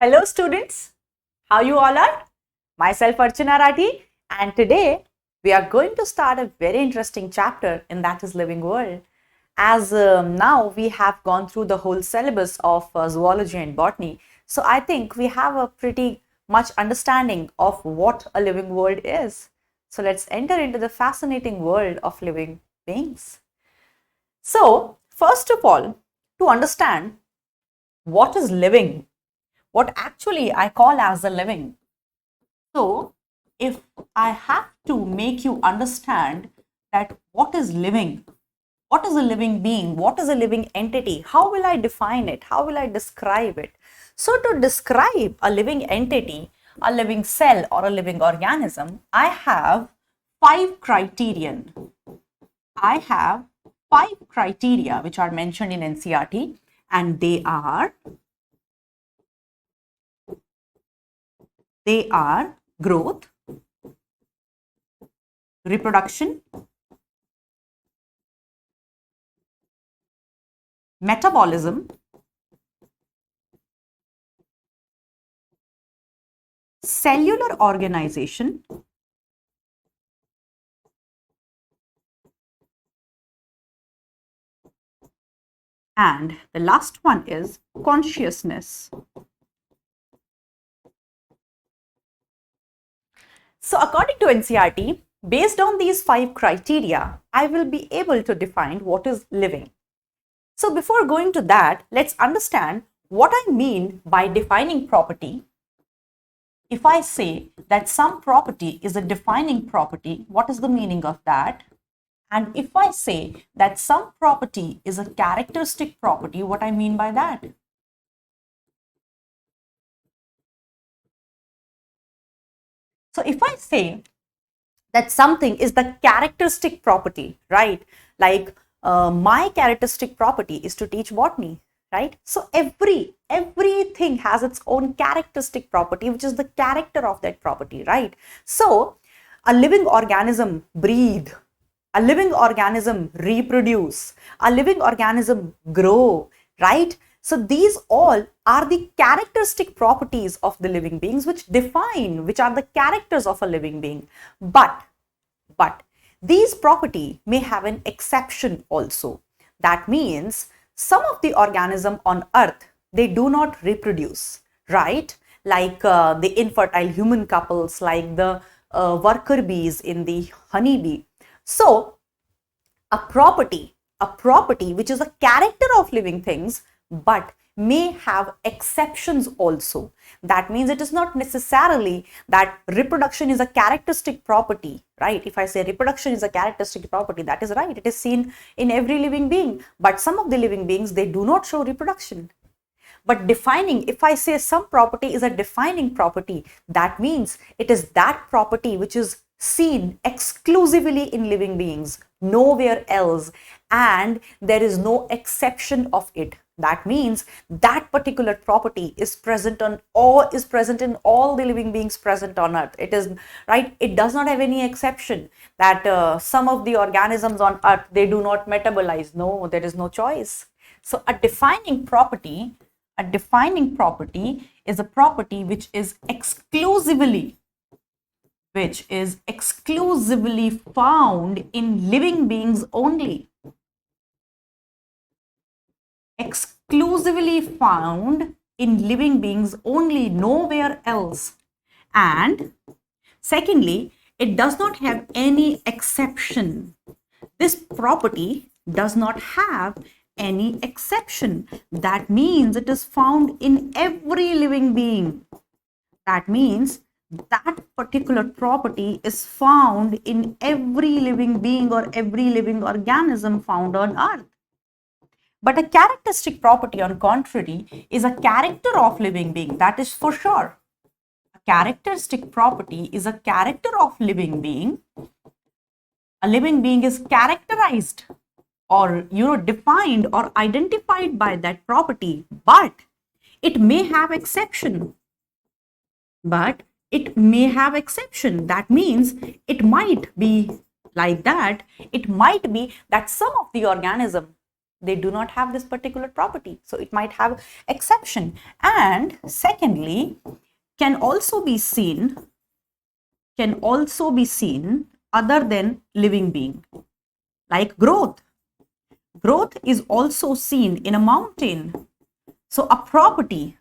Hello students, how you all are? Myself Archana Rathi, and today we are going to start a very interesting chapter, and that is living world. As now we have gone through the whole syllabus of zoology and botany, so I think we have a pretty much understanding of what a living world is. So let's enter into the fascinating world of living beings. So first of all, to understand what is living, what actually I call as a living. So if I have to make you understand that what is living, what is a living being, what is a living entity, how will I define it, how will I describe it? So to describe a living entity, a living cell or a living organism, I have five criterion. I have five criteria which are mentioned in NCERT, and they are growth, reproduction, metabolism, cellular organization, and the last one is consciousness. So according to NCERT, based on these five criteria, I will be able to define what is living. So before going to that, let's understand what I mean by defining property. If I say that some property is a defining property, what is the meaning of that? And if I say that some property is a characteristic property, what I mean by that? So if I say that something is the characteristic property, right? Like my characteristic property is to teach botany, right? So everything has its own characteristic property, which is the character of that property, right? So a living organism breathe, a living organism reproduce, a living organism grow, right? So these all are the characteristic properties of the living beings which are the characters of a living being. But these property may have an exception also. That means some of the organism on earth, they do not reproduce, right? Like the infertile human couples, like the worker bees in the honeybee. So a property which is a character of living things, but may have exceptions also. That means it is not necessarily that reproduction is a characteristic property, right? If I say reproduction is a characteristic property, that is right. It is seen in every living being, but some of the living beings, they do not show reproduction. But defining, if I say some property is a defining property, that means it is that property which is seen exclusively in living beings, nowhere else, and there is no exception of it. That means that particular property is present in all the living beings present on earth. It is right. It does not have any exception that some of the organisms on earth, they do not metabolize. No, there is no choice. So a defining property is a property which is exclusively found in living beings only. Exclusively found in living beings only, nowhere else. And secondly, it does not have any exception. This property does not have any exception. That means it is found in every living being. That means that particular property is found in every living being or every living organism found on earth. But a characteristic property, on contrary, is a character of living being. That is for sure. A characteristic property is a character of living being. A living being is characterized or defined or identified by that property, but it may have exception. That means it might be like that. It might be that some of the organism, They do not have this particular property. So it might have exception. And secondly, can also be seen other than living being, like growth. Growth is also seen in a mountain. So a property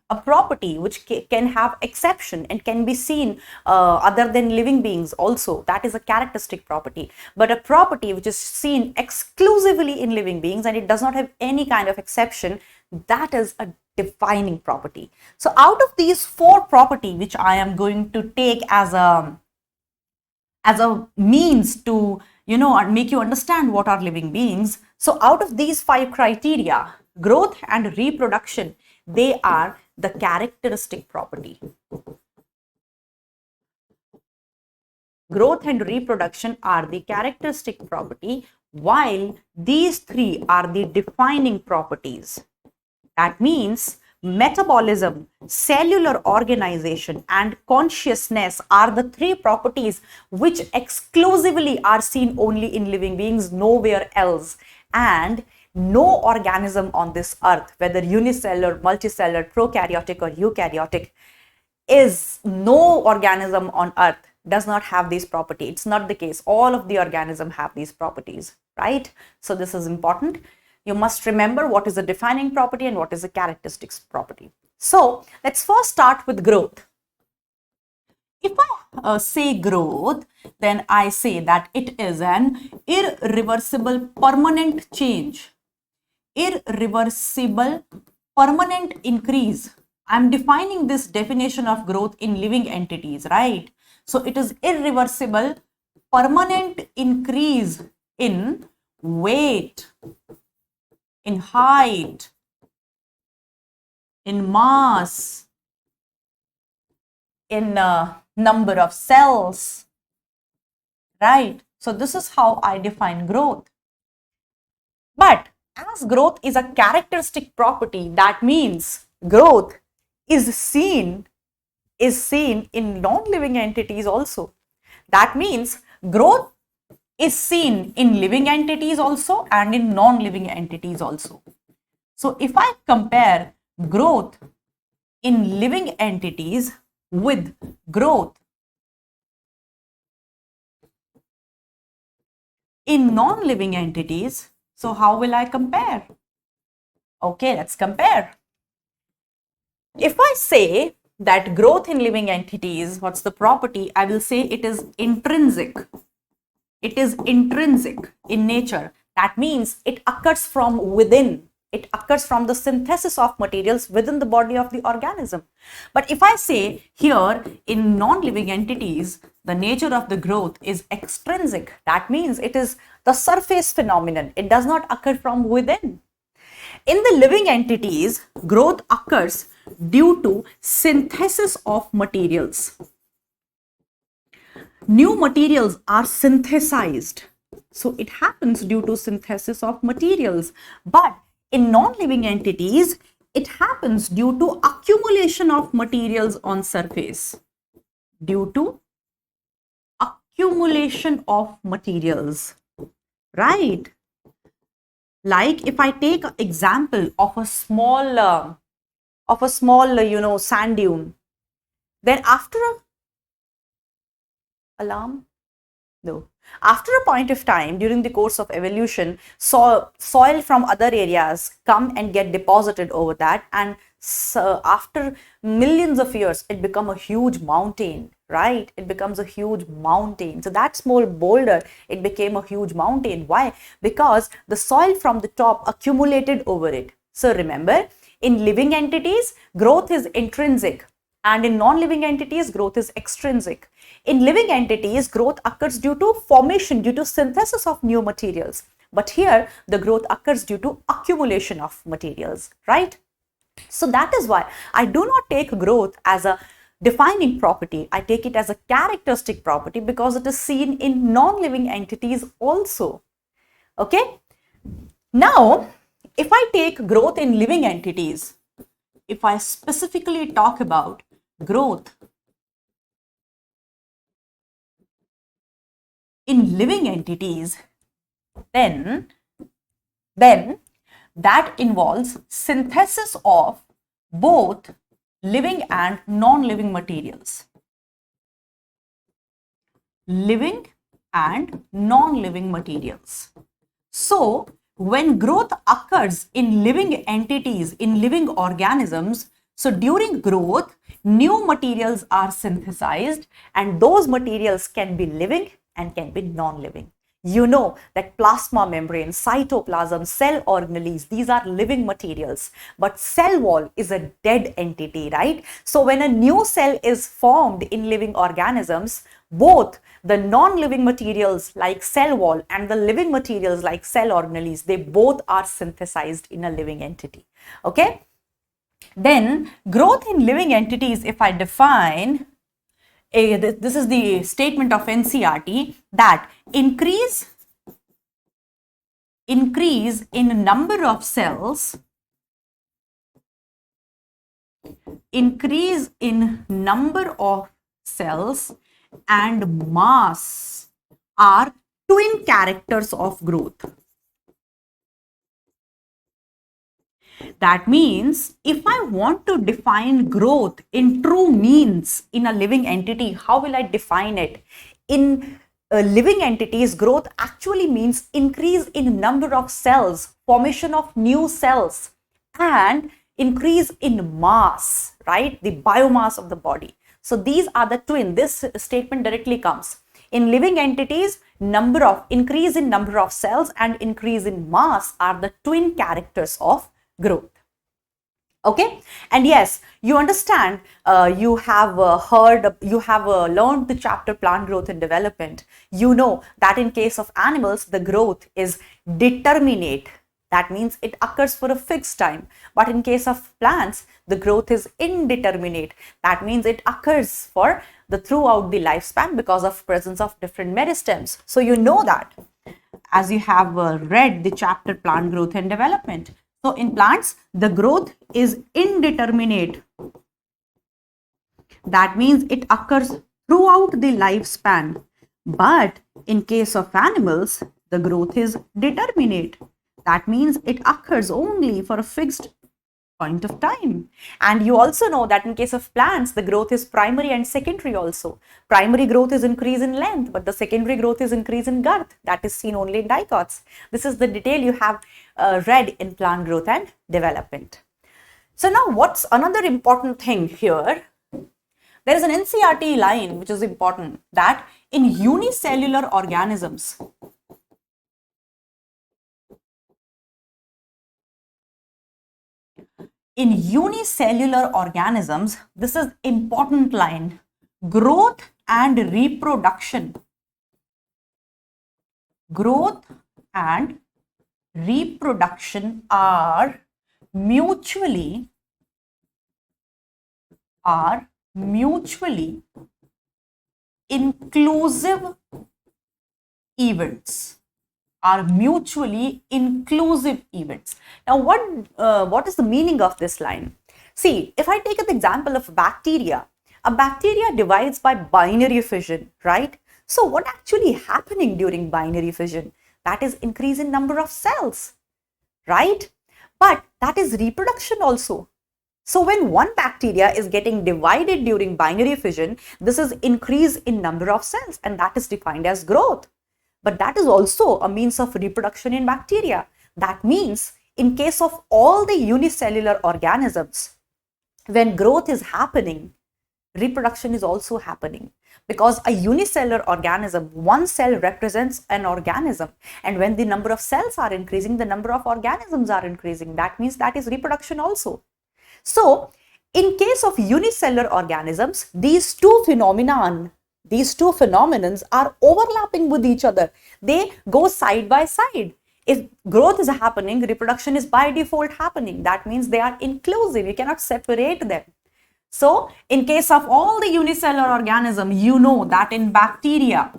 which can have exception and can be seen other than living beings also, that is a characteristic property. But a property which is seen exclusively in living beings and it does not have any kind of exception, that is a defining property. So out of these four property which I am going to take as a means to make you understand what are living beings. So out of these five criteria, growth and reproduction, they are the characteristic property. Growth and reproduction are the characteristic property, while these three are the defining properties. That means metabolism, cellular organization, and consciousness are the three properties which exclusively are seen only in living beings, nowhere else. And no organism on this earth, whether unicellular, multicellular, prokaryotic or eukaryotic, no organism on earth does not have these properties. It's not the case. All of the organisms have these properties, right? So this is important. You must remember what is a defining property and what is a characteristics property. So let's first start with growth. If I say growth, then I say that it is an irreversible permanent change. Irreversible permanent increase. I'm defining this definition of growth in living entities, right? So it is irreversible permanent increase in weight, in height, in mass, in number of cells, right? So this is how I define growth. But as growth is a characteristic property, that means growth is seen in non-living entities also. That means growth is seen in living entities also and in non-living entities also. So if I compare growth in living entities with growth in non-living entities, so how will I compare? Okay, let's compare. If I say that growth in living entities, what's the property? I will say it is intrinsic. It is intrinsic in nature. That means it occurs from within. It occurs from the synthesis of materials within the body of the organism. But if I say here in non-living entities, the nature of the growth is extrinsic. That means it is the surface phenomenon. It does not occur from within. In the living entities, growth occurs due to synthesis of materials. New materials are synthesized. So it happens due to synthesis of materials. But in non-living entities, it happens due to accumulation of materials on surface. Due to accumulation of materials, right? Like if I take an example of a small sand dune, then after after a point of time during the course of evolution, soil from other areas come and get deposited over that, and so after millions of years it becomes a huge mountain, right? It becomes a huge mountain. So that small boulder, it became a huge mountain. Why? Because the soil from the top accumulated over it. So remember, in living entities, growth is intrinsic, and in non-living entities, growth is extrinsic. In living entities, growth occurs due to formation, due to synthesis of new materials. But here, the growth occurs due to accumulation of materials, right? So that is why I do not take growth as a defining property. I take it as a characteristic property because it is seen in non-living entities also. Okay? Now, if I take growth in living entities, if I specifically talk about growth in living entities, then that involves synthesis of both living and non-living materials. Living and non-living materials. So, when growth occurs in living entities, in living organisms, so during growth, new materials are synthesized, and those materials can be living and can be non-living. You know that plasma membrane, cytoplasm, cell organelles, these are living materials, but cell wall is a dead entity, right? So when a new cell is formed in living organisms, both the non-living materials like cell wall and the living materials like cell organelles, they both are synthesized in a living entity. Okay? Then growth in living entities, if I define, this is the statement of NCERT, that increase in number of cells, increase in number of cells and mass are twin characters of growth. That means if I want to define growth in true means in a living entity, how will I define it? In living entities, growth actually means increase in number of cells, formation of new cells, and increase in mass, right? The biomass of the body. So these are the twin. This statement directly comes. In living entities, increase in number of cells and increase in mass are the twin characters of growth. Okay, and yes, you understand, you have learned the chapter plant growth and development. You know that in case of animals, the growth is determinate. That means it occurs for a fixed time. But in case of plants, the growth is indeterminate. That means it occurs for the throughout the lifespan because of presence of different meristems. So you know that as you have read the chapter plant growth and development. So in plants, the growth is indeterminate. That means it occurs throughout the lifespan. But in case of animals, the growth is determinate. That means it occurs only for a fixed point of time. And you also know that in case of plants, the growth is primary and secondary also. Primary growth is increase in length, but the secondary growth is increase in girth. That is seen only in dicots. This is the detail you have read in plant growth and development. So now what's another important thing here? There is an NCERT line which is important, that in unicellular organisms, this is important line, growth and reproduction are mutually inclusive events. Now what is the meaning of this line? See, if I take an example of bacteria, a bacteria divides by binary fission, right? So what actually happening during binary fission? That is increase in number of cells, right? But that is reproduction also. So when one bacteria is getting divided during binary fission, this is increase in number of cells, and that is defined as growth. But that is also a means of reproduction in bacteria. That means in case of all the unicellular organisms, when growth is happening, reproduction is also happening. Because a unicellular organism, one cell represents an organism. And when the number of cells are increasing, the number of organisms are increasing. That means that is reproduction also. So in case of unicellular organisms, these two phenomenons are overlapping with each other. They go side by side. If growth is happening, reproduction is by default happening. That means they are inclusive. You cannot separate them. So in case of all the unicellular organism, you know that in bacteria,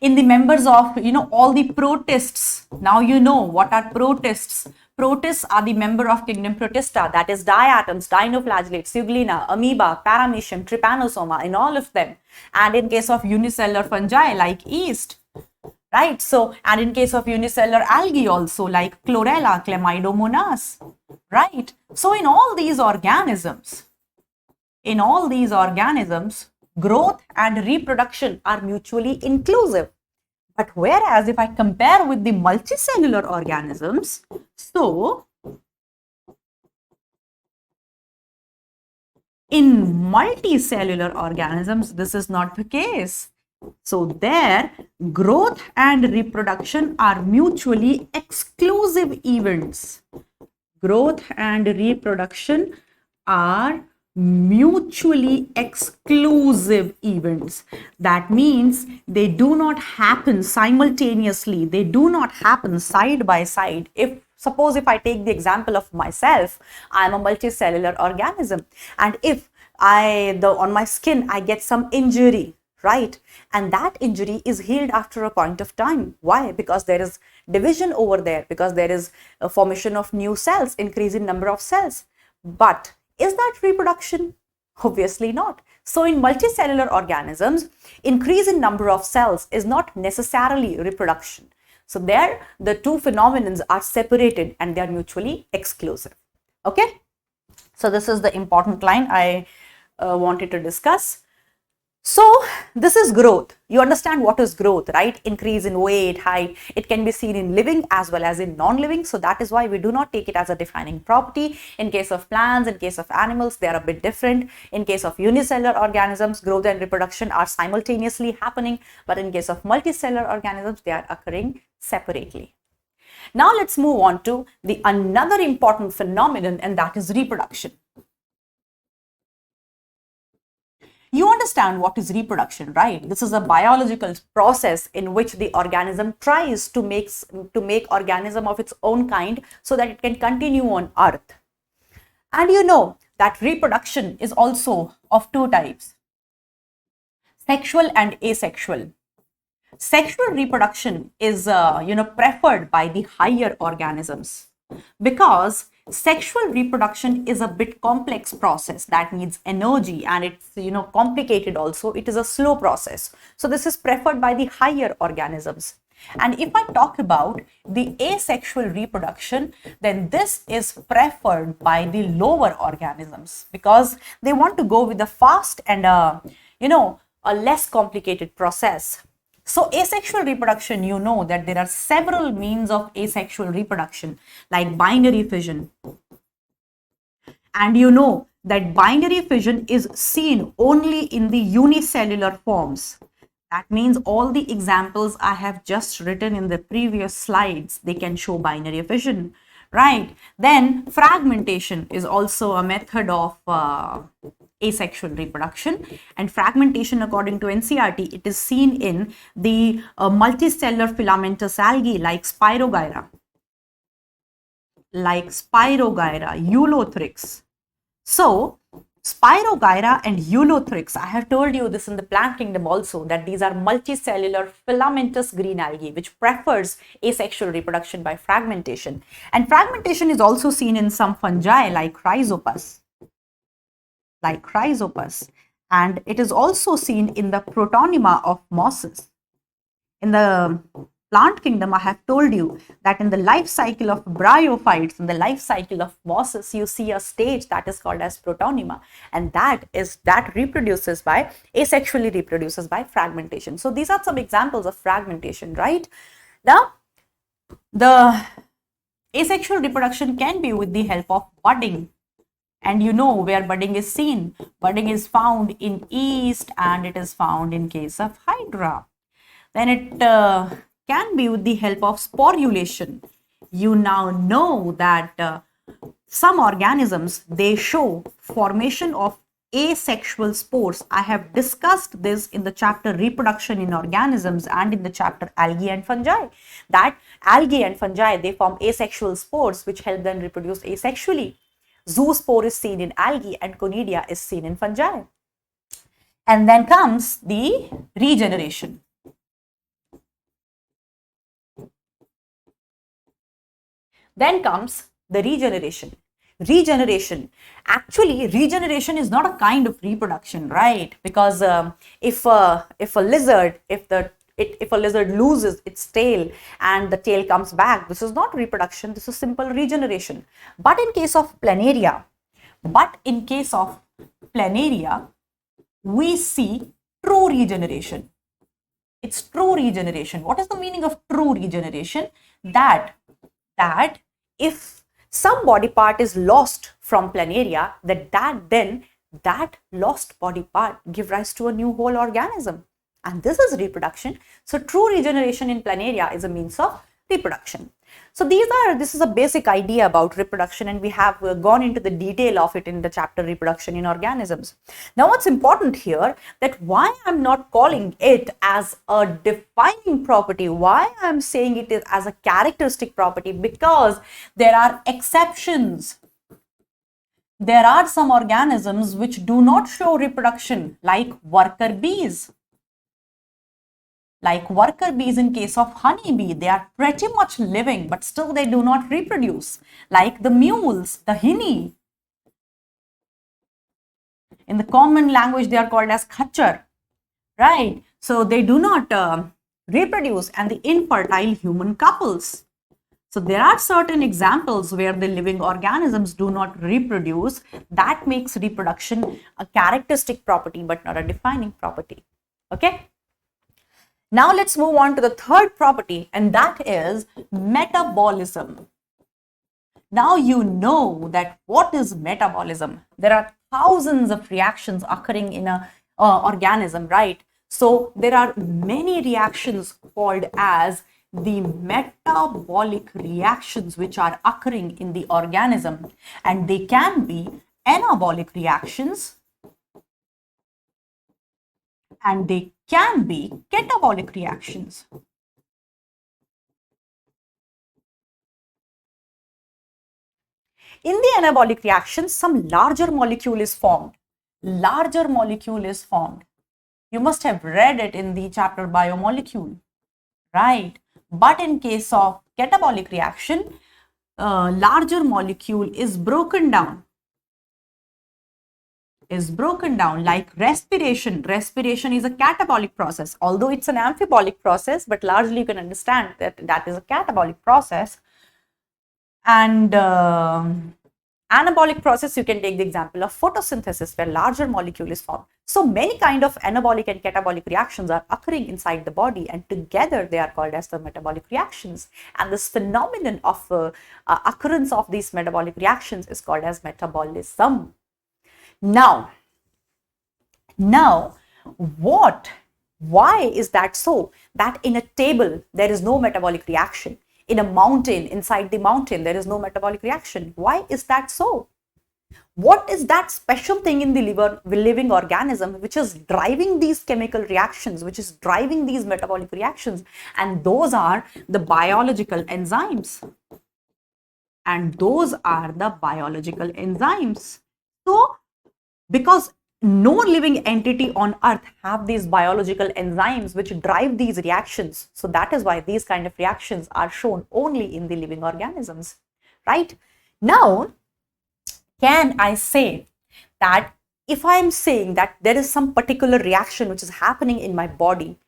in the members of, all the protists, now you know what are protists. Protists are the member of kingdom Protista, that is diatoms, dinoflagellates, euglena, amoeba, paramecium, trypanosoma, in all of them. And in case of unicellular fungi like yeast, right? So, and in case of unicellular algae also, like chlorella, chlamydomonas, right? So in all these organisms, growth and reproduction are mutually inclusive. But whereas if I compare with the multicellular organisms, so in multicellular organisms, this is not the case. So there, growth and reproduction are mutually exclusive events. Growth and reproduction are mutually exclusive events. That means they do not happen simultaneously. They do not happen side by side. Suppose if I take the example of myself, I am a multicellular organism, and if on my skin I get some injury, right, and that injury is healed after a point of time. Why? Because there is division over there, because there is a formation of new cells, increase in number of cells. But is that reproduction? Obviously not. So in multicellular organisms, increase in number of cells is not necessarily reproduction. So there, the two phenomena are separated and they are mutually exclusive. Okay? So this is the important line I wanted to discuss. So this is growth. You understand what is growth, right? Increase in weight, height. It can be seen in living as well as in non-living. So that is why we do not take it as a defining property. In case of plants, in case of animals, they are a bit different. In case of unicellular organisms, growth and reproduction are simultaneously happening. But in case of multicellular organisms, they are occurring separately. Now let's move on to the another important phenomenon, and that is reproduction. You understand what is reproduction, right? This is a biological process in which the organism tries to make organism of its own kind so that it can continue on earth. And you know that reproduction is also of two types, sexual and asexual. Sexual reproduction is preferred by the higher organisms, because sexual reproduction is a bit complex process that needs energy, and it's complicated also. It is a slow process. So this is preferred by the higher organisms. And if I talk about the asexual reproduction, then this is preferred by the lower organisms, because they want to go with a fast and a less complicated process. So asexual reproduction, you know that there are several means of asexual reproduction, like binary fission. And you know that binary fission is seen only in the unicellular forms. That means all the examples I have just written in the previous slides, they can show binary fission, right? Then fragmentation is also a method of asexual reproduction, and fragmentation, according to NCERT, it is seen in the multicellular filamentous algae like Spirogyra, Eulothrix. So Spirogyra and Eulothrix, I have told you this in the plant kingdom also, that these are multicellular filamentous green algae which prefers asexual reproduction by fragmentation. And fragmentation is also seen in some fungi like Rhizopus. And it is also seen in the protonema of mosses. In the plant kingdom, I have told you that in the life cycle of bryophytes, in the life cycle of mosses, you see a stage that is called as protonema, and that asexually reproduces by fragmentation. So these are some examples of fragmentation, right? Now, the asexual reproduction can be with the help of budding. And you know where budding is seen. Budding is found in yeast, and it is found in case of Hydra. Then it can be with the help of sporulation. You now know that some organisms, they show formation of asexual spores. I have discussed this in the chapter Reproduction in Organisms and in the chapter Algae and Fungi. That algae and fungi, they form asexual spores which help them reproduce asexually. Zoospore is seen in algae and conidia is seen in fungi. And then comes the regeneration. Then comes the regeneration. Actually, regeneration is not a kind of reproduction, right? Because if a lizard, if the if a lizard loses its tail and the tail comes back, this is not reproduction, this is simple regeneration. But in case of planaria, we see true regeneration. It's true regeneration. What is the meaning of true regeneration? That if some body part is lost from planaria, then that lost body part give rise to a new whole organism, and this is reproduction. So true regeneration in planaria is a means of reproduction. So this is a basic idea about reproduction, and we have gone into the detail of it in the chapter Reproduction in Organisms. Now what's important here, that why I'm not calling it as a defining property, why I'm saying it is as a characteristic property, because there are exceptions. There are some organisms which do not show reproduction, like worker bees. Like worker bees in case of honeybee, they are pretty much living, but still they do not reproduce. Like the mules, the hinny. In the common language, they are called as khachar, right? So they do not reproduce, and the infertile human couples. So there are certain examples where the living organisms do not reproduce. That makes reproduction a characteristic property, but not a defining property. Okay? Now let's move on to the third property, and that is metabolism. Now you know that what is metabolism. There are thousands of reactions occurring in an organism, right? So there are many reactions called as the metabolic reactions which are occurring in the organism, and they can be anabolic reactions and they can be catabolic reactions. In the anabolic reaction, some larger molecule is formed. Larger molecule is formed. You must have read it in the chapter biomolecule, right? But in case of catabolic reaction, larger molecule is broken down. Like respiration. Respiration is a catabolic process, although it's an amphibolic process, but largely you can understand that that is a catabolic process. And anabolic process, you can take the example of photosynthesis, where larger molecule is formed. So many kind of anabolic and catabolic reactions are occurring inside the body, and together they are called as the metabolic reactions. And this phenomenon of occurrence of these metabolic reactions is called as metabolism. Now, why is that so? That in a table, there is no metabolic reaction. In a mountain, inside the mountain, there is no metabolic reaction. Why is that so? What is that special thing in the living organism which is driving these chemical reactions, which is driving these metabolic reactions? And those are the biological enzymes. So, because no living entity on earth have these biological enzymes which drive these reactions, so that is why these kind of reactions are shown only in the living organisms, right? Now, can I say that if I am saying that there is some particular reaction which is happening in my body,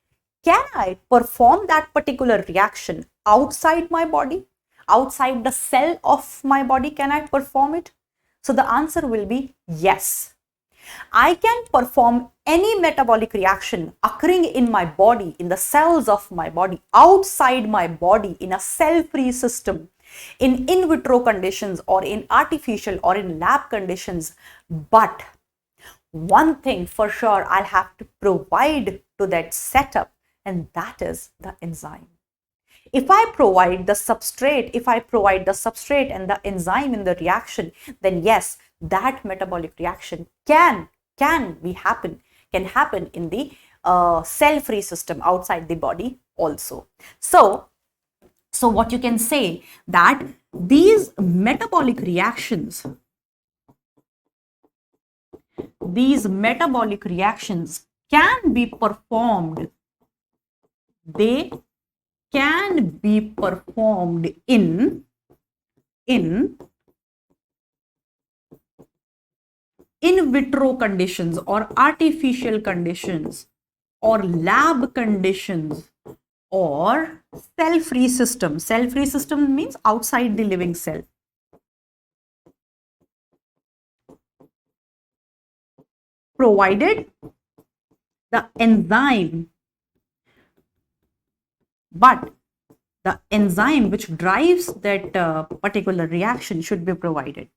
can I perform that particular reaction outside my body, outside the cell of my body? Can I perform it? So the answer will be yes. I can perform any metabolic reaction occurring in my body, in the cells of my body, outside my body, in a cell-free system, in vitro conditions, or in artificial or in lab conditions. But one thing for sure I'll have to provide to that setup, and that is the enzyme. If I provide the substrate, and the enzyme in the reaction, then yes, that metabolic reaction can happen in the cell-free system outside the body also. So what you can say, that these metabolic reactions can be performed. They can be performed in vitro conditions or artificial conditions or lab conditions, or cell-free system. Cell-free system means outside the living cell. Provided the enzyme, but the enzyme which drives that particular reaction should be provided,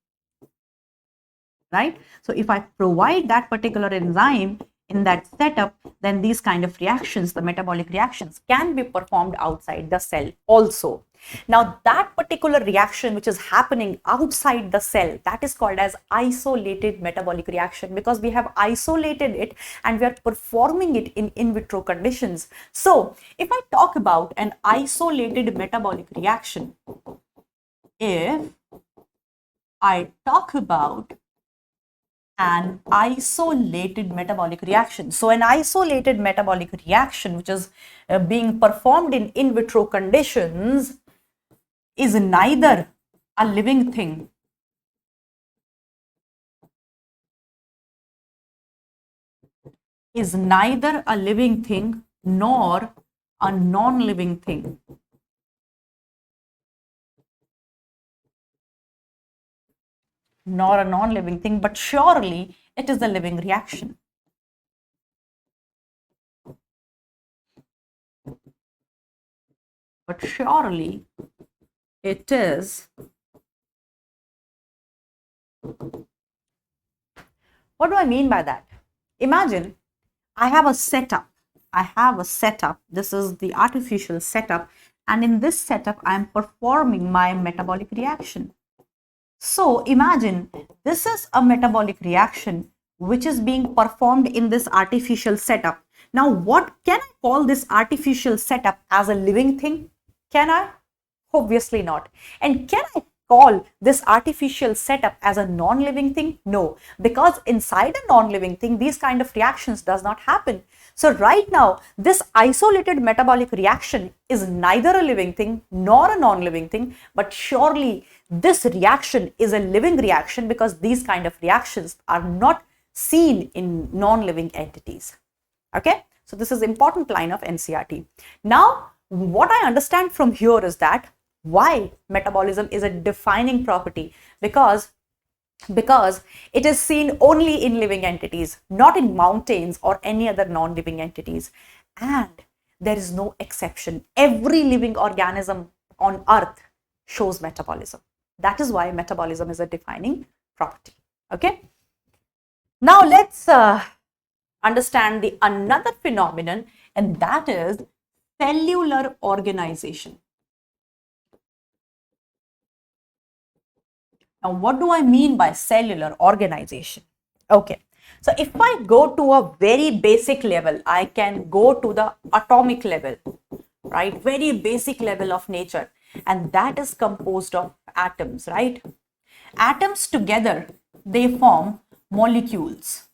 right? So if I provide that particular enzyme in that setup, then these kind of reactions, the metabolic reactions, can be performed outside the cell also. Now that particular reaction which is happening outside the cell, that is called as isolated metabolic reaction, because we have isolated it and we are performing it in vitro conditions. So if I talk about an isolated metabolic reaction, if I talk about an isolated metabolic reaction. So an isolated metabolic reaction which is being performed in vitro conditions is neither a living thing nor a non-living thing. Nor a non-living thing, but surely it is a living reaction. But surely it is. What do I mean by that? Imagine I have a setup. This is the artificial setup. And in this setup, I am performing my metabolic reaction. So imagine this is a metabolic reaction which is being performed in this artificial setup. Now, what can I call this artificial setup as a living thing? Can I? Obviously not. And can I call this artificial setup as a non-living thing? No, because inside a non-living thing, these kind of reactions does not happen. So right now, this isolated metabolic reaction is neither a living thing nor a non-living thing, but surely this reaction is a living reaction, because these kind of reactions are not seen in non-living entities. Okay, so this is important line of NCERT. Now, what I understand from here is that why metabolism is a defining property, because it is seen only in living entities, not in mountains or any other non-living entities. And there is no exception. Every living organism on earth shows metabolism. That is why metabolism is a defining property. Okay. Now let's understand the another phenomenon, and that is cellular organization. Now, what do I mean by cellular organization? Okay, so if I go to a very basic level, I can go to the atomic level, right? Very basic level of nature, and that is composed of atoms, right? Atoms together, they form molecules.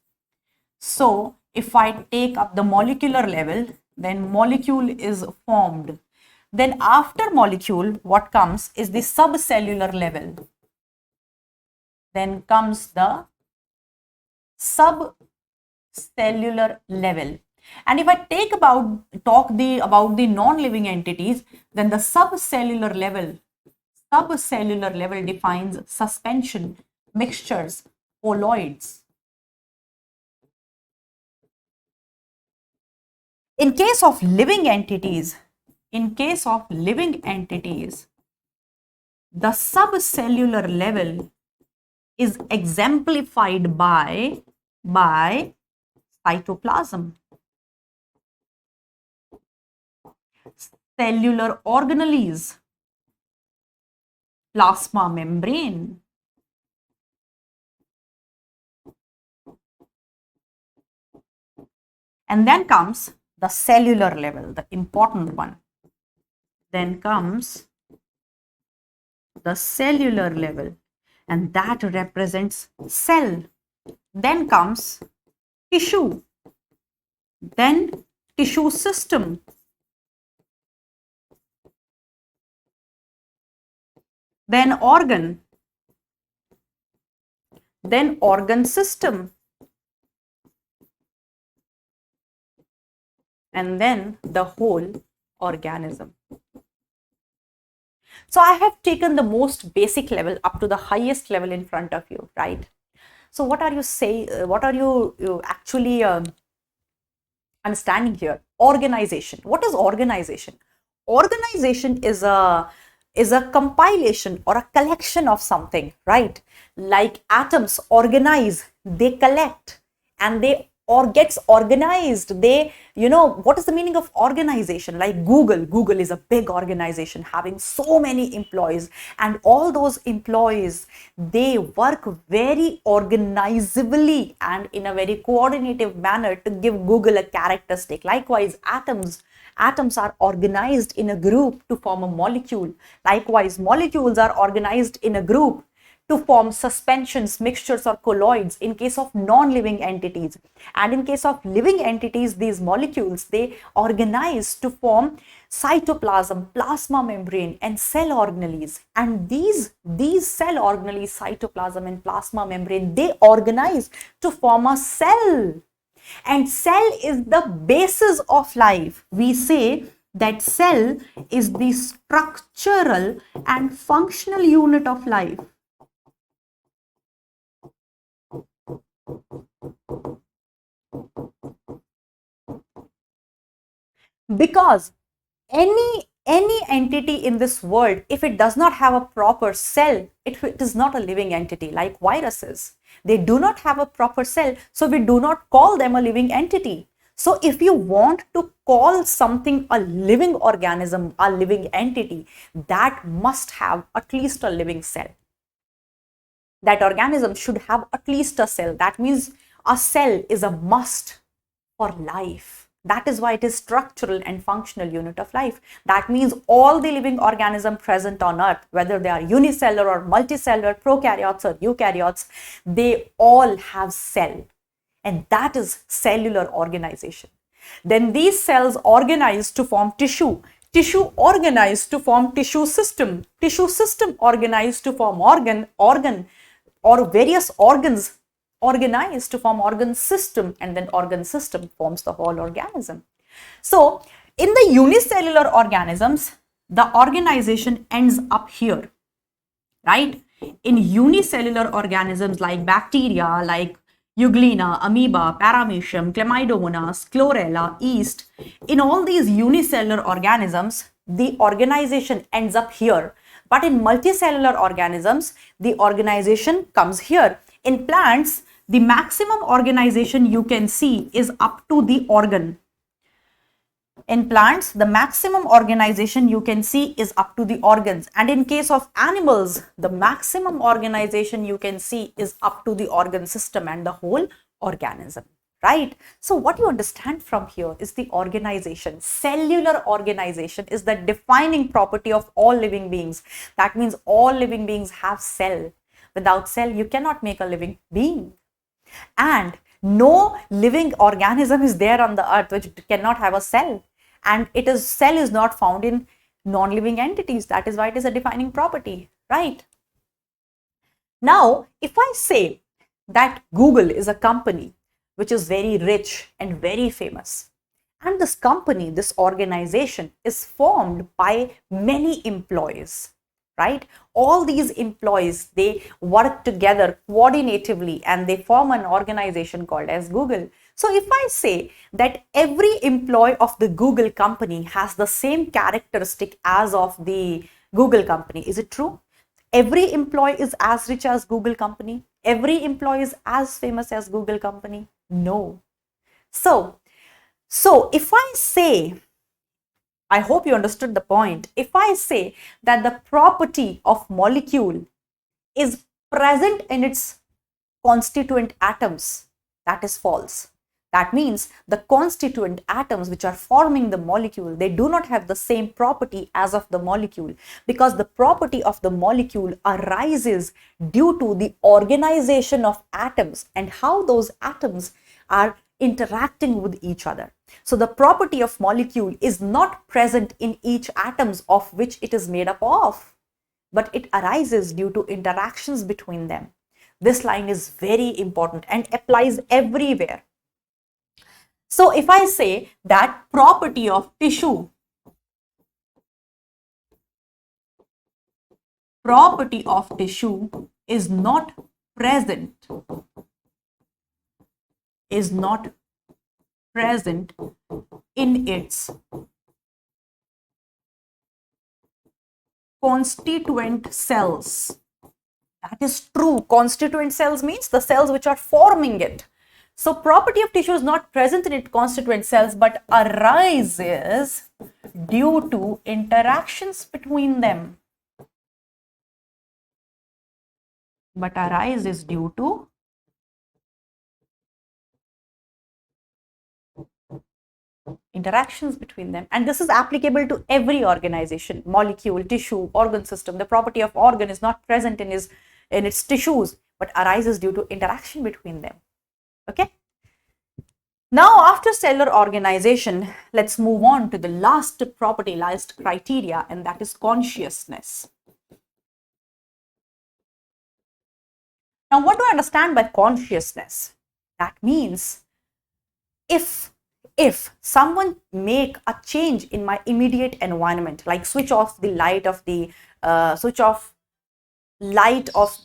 So, if I take up the molecular level, then molecule is formed. Then after molecule, what comes is the subcellular level. Then comes the subcellular level. And if I talk about the non-living entities, then the subcellular level defines suspension, mixtures, colloids. In case of living entities, the subcellular level is exemplified by cytoplasm, cellular organelles, plasma membrane, and then comes the cellular level, the important one. Then comes the cellular level, and that represents cell. Then comes tissue, then tissue system, then organ, then organ system, and then the whole organism. So I have taken the most basic level up to the highest level in front of you, right? So what are you actually understanding here? Organization. What is organization? Organization is a compilation or a collection of something, right? Like atoms organize, they collect, and they or gets organized. They, what is the meaning of organization? Like Google is a big organization having so many employees, and all those employees, they work very organizably and in a very coordinative manner to give Google a characteristic. Likewise, atoms are organized in a group to form a molecule. Likewise, molecules are organized in a group to form suspensions, mixtures, or colloids in case of non-living entities. And in case of living entities, these molecules, they organize to form cytoplasm, plasma membrane, and cell organelles. And these cell organelles, cytoplasm and plasma membrane, they organize to form a cell. And cell is the basis of life. We say that cell is the structural and functional unit of life. Because any entity in this world, if it does not have a proper cell, it is not a living entity. Like viruses, they do not have a proper cell, so we do not call them a living entity. So if you want to call something a living organism, a living entity, that must have at least a living cell. That organism should have at least a cell. That means a cell is a must for life. That is why it is structural and functional unit of life. That means all the living organisms present on earth, whether they are unicellular or multicellular, prokaryotes or eukaryotes, they all have cell. And that is cellular organization. Then these cells organize to form tissue. Tissue organized to form tissue system. Tissue system organized to form organ or various organs organized to form organ system, and then organ system forms the whole organism. So in the unicellular organisms, the organization ends up here, right? In unicellular organisms like bacteria, like Euglena, amoeba, paramecium, chlamydomonas, chlorella, yeast, in all these unicellular organisms, the organization ends up here. But in multicellular organisms, the organization comes here. In plants, the maximum organization you can see is up to the organ. In plants, the maximum organization you can see is up to the organs. And in case of animals, the maximum organization you can see is up to the organ system and the whole organism, right? So what you understand from here is the organization. Cellular organization is the defining property of all living beings. That means all living beings have cell. Without cell, you cannot make a living being. And no living organism is there on the earth which cannot have a cell. And cell is not found in non-living entities. That is why it is a defining property, right? Now, if I say that Google is a company which is very rich and very famous, and this company, this organization is formed by many employees, right? All these employees, they work together coordinatively and they form an organization called as Google. So if I say that every employee of the Google company has the same characteristic as of the Google company, is it true? Every employee is as rich as Google company? Every employee is as famous as Google company? No. So if I say, I hope you understood the point. If I say that the property of molecule is present in its constituent atoms, that is false. That means the constituent atoms which are forming the molecule, they do not have the same property as of the molecule, because the property of the molecule arises due to the organization of atoms and how those atoms are interacting with each other. So the property of molecule is not present in each atoms of which it is made up of, but it arises due to interactions between them. This line is very important and applies everywhere. So if I say that property of tissue property of tissue is not present, in its constituent cells. That is true. Constituent cells means the cells which are forming it. So property of tissue is not present in its constituent cells but arises due to interactions between them. Interactions between them, and this is applicable to every organization, molecule, tissue, organ system. The property of organ is not present in its tissues but arises due to interaction between them. Okay, now after cellular organization, let's move on to the last property, last criteria, and that is consciousness. Now what do I understand by consciousness? That means if someone make a change in my immediate environment, like switch off the light of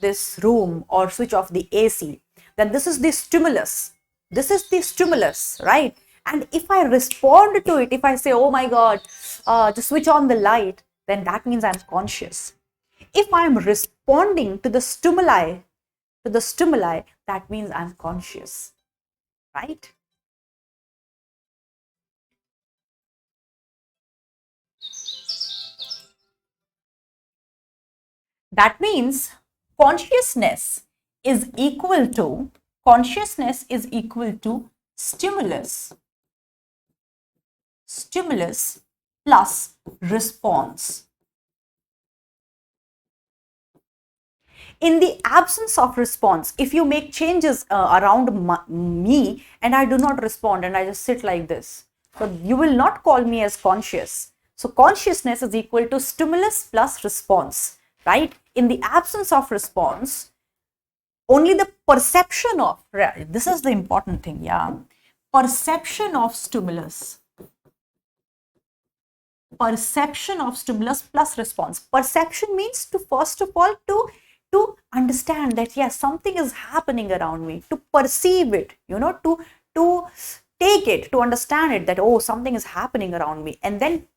this room or switch off the AC, then this is the stimulus. Right? And if I respond to it, if I say, oh my God, just switch on the light, then that means I'm conscious. If I'm responding to the stimuli, that means I'm conscious, right? That means consciousness is equal to stimulus plus response. In the absence of response, if you make changes around me and I do not respond and I just sit like this, so you will not call me as conscious. So consciousness is equal to stimulus plus response, right? In the absence of response, only the perception of, this is the important thing, yeah, perception of stimulus plus response. Perception means to, first of all, to understand that yes, something is happening around me, to perceive it, to take it, to understand it, that oh, something is happening around me, and then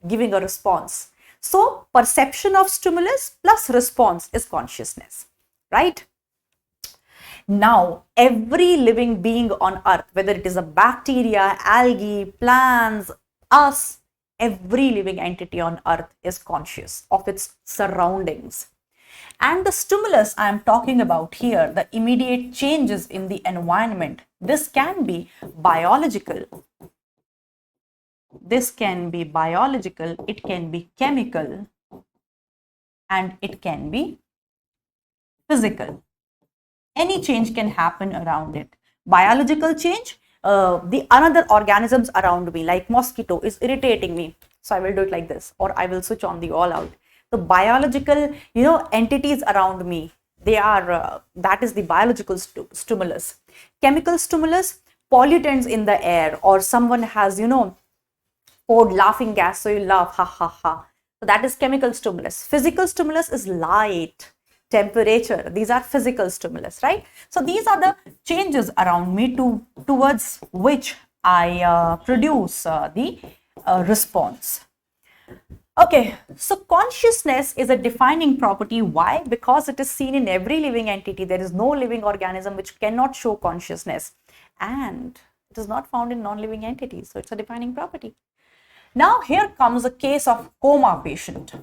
giving a response. So perception of stimulus plus response is consciousness, right? Now every living being on earth, whether it is a bacteria, algae, plants, us, every living entity on earth is conscious of its surroundings. And the stimulus I am talking about here, the immediate changes in the environment, this can be biological, it can be chemical, and it can be physical. Any change can happen around it. Biological change, the another organisms around me, like mosquito is irritating me, so I will do it like this, or I will switch on the all out. The biological, entities around me, they are, that is the biological stimulus. Chemical stimulus, pollutants in the air, or someone has, poured laughing gas, so you laugh, ha ha ha. So that is chemical stimulus. Physical stimulus is light, temperature. These are physical stimulus, right? So these are the changes around me towards which I produce the response. Okay, so consciousness is a defining property. Why? Because it is seen in every living entity. There is no living organism which cannot show consciousness, and it is not found in non-living entities. So it's a defining property. Now here comes a case of coma patient.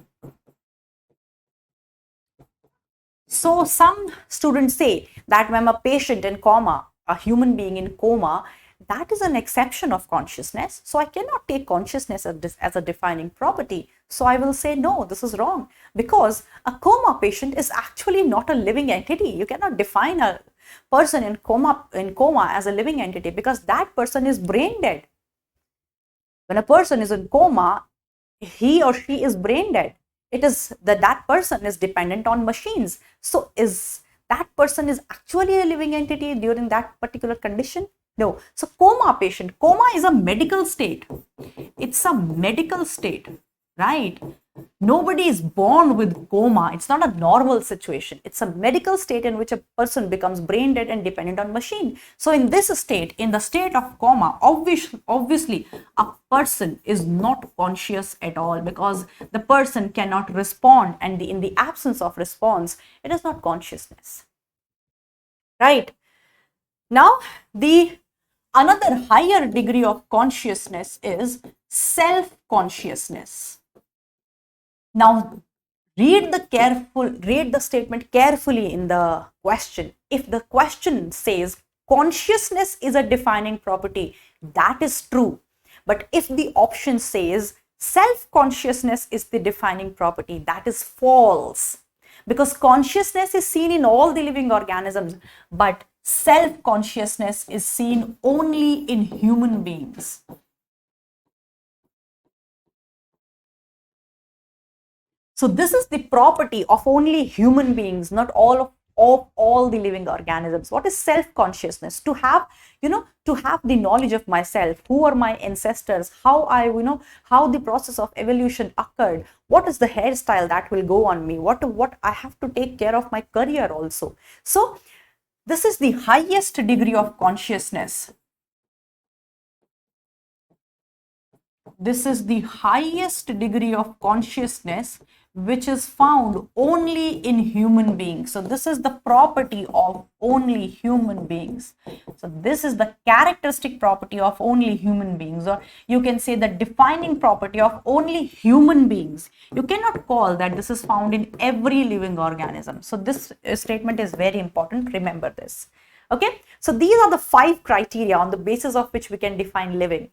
So some students say that when a patient in coma, a human being in coma, that is an exception of consciousness. So I cannot take consciousness as a defining property. So I will say, no, this is wrong, because a coma patient is actually not a living entity. You cannot define a person in coma as a living entity, because that person is brain dead. When a person is in coma, he or she is brain dead. It is that person is dependent on machines. So is that person is actually a living entity during that particular condition? No. So coma patient, coma is a medical state. It's a medical state, right? Nobody is born with coma. It's not a normal situation. It's a medical state in which a person becomes brain dead and dependent on machine. So in this state, in the state of coma, obviously a person is not conscious at all, because the person cannot respond, and in the absence of response, it is not consciousness. Right? Now, the another higher degree of consciousness is self-consciousness. Now, read the statement carefully in the question. If the question says consciousness is a defining property, that is true. But if the option says self-consciousness is the defining property, that is false. Because consciousness is seen in all the living organisms, but self-consciousness is seen only in human beings. So this is the property of only human beings, not all the living organisms. What is self-consciousness? To have, to have the knowledge of myself, who are my ancestors, how how the process of evolution occurred, what is the hairstyle that will go on me, what I have to take care of my career also. So this is the highest degree of consciousness. This is the highest degree of consciousness which is found only in human beings. So this is the property of only human beings. So this is the characteristic property of only human beings, or you can say the defining property of only human beings. You cannot call that this is found in every living organism. So this statement is very important. Remember this. Okay, so these are the 5 criteria on the basis of which we can define living.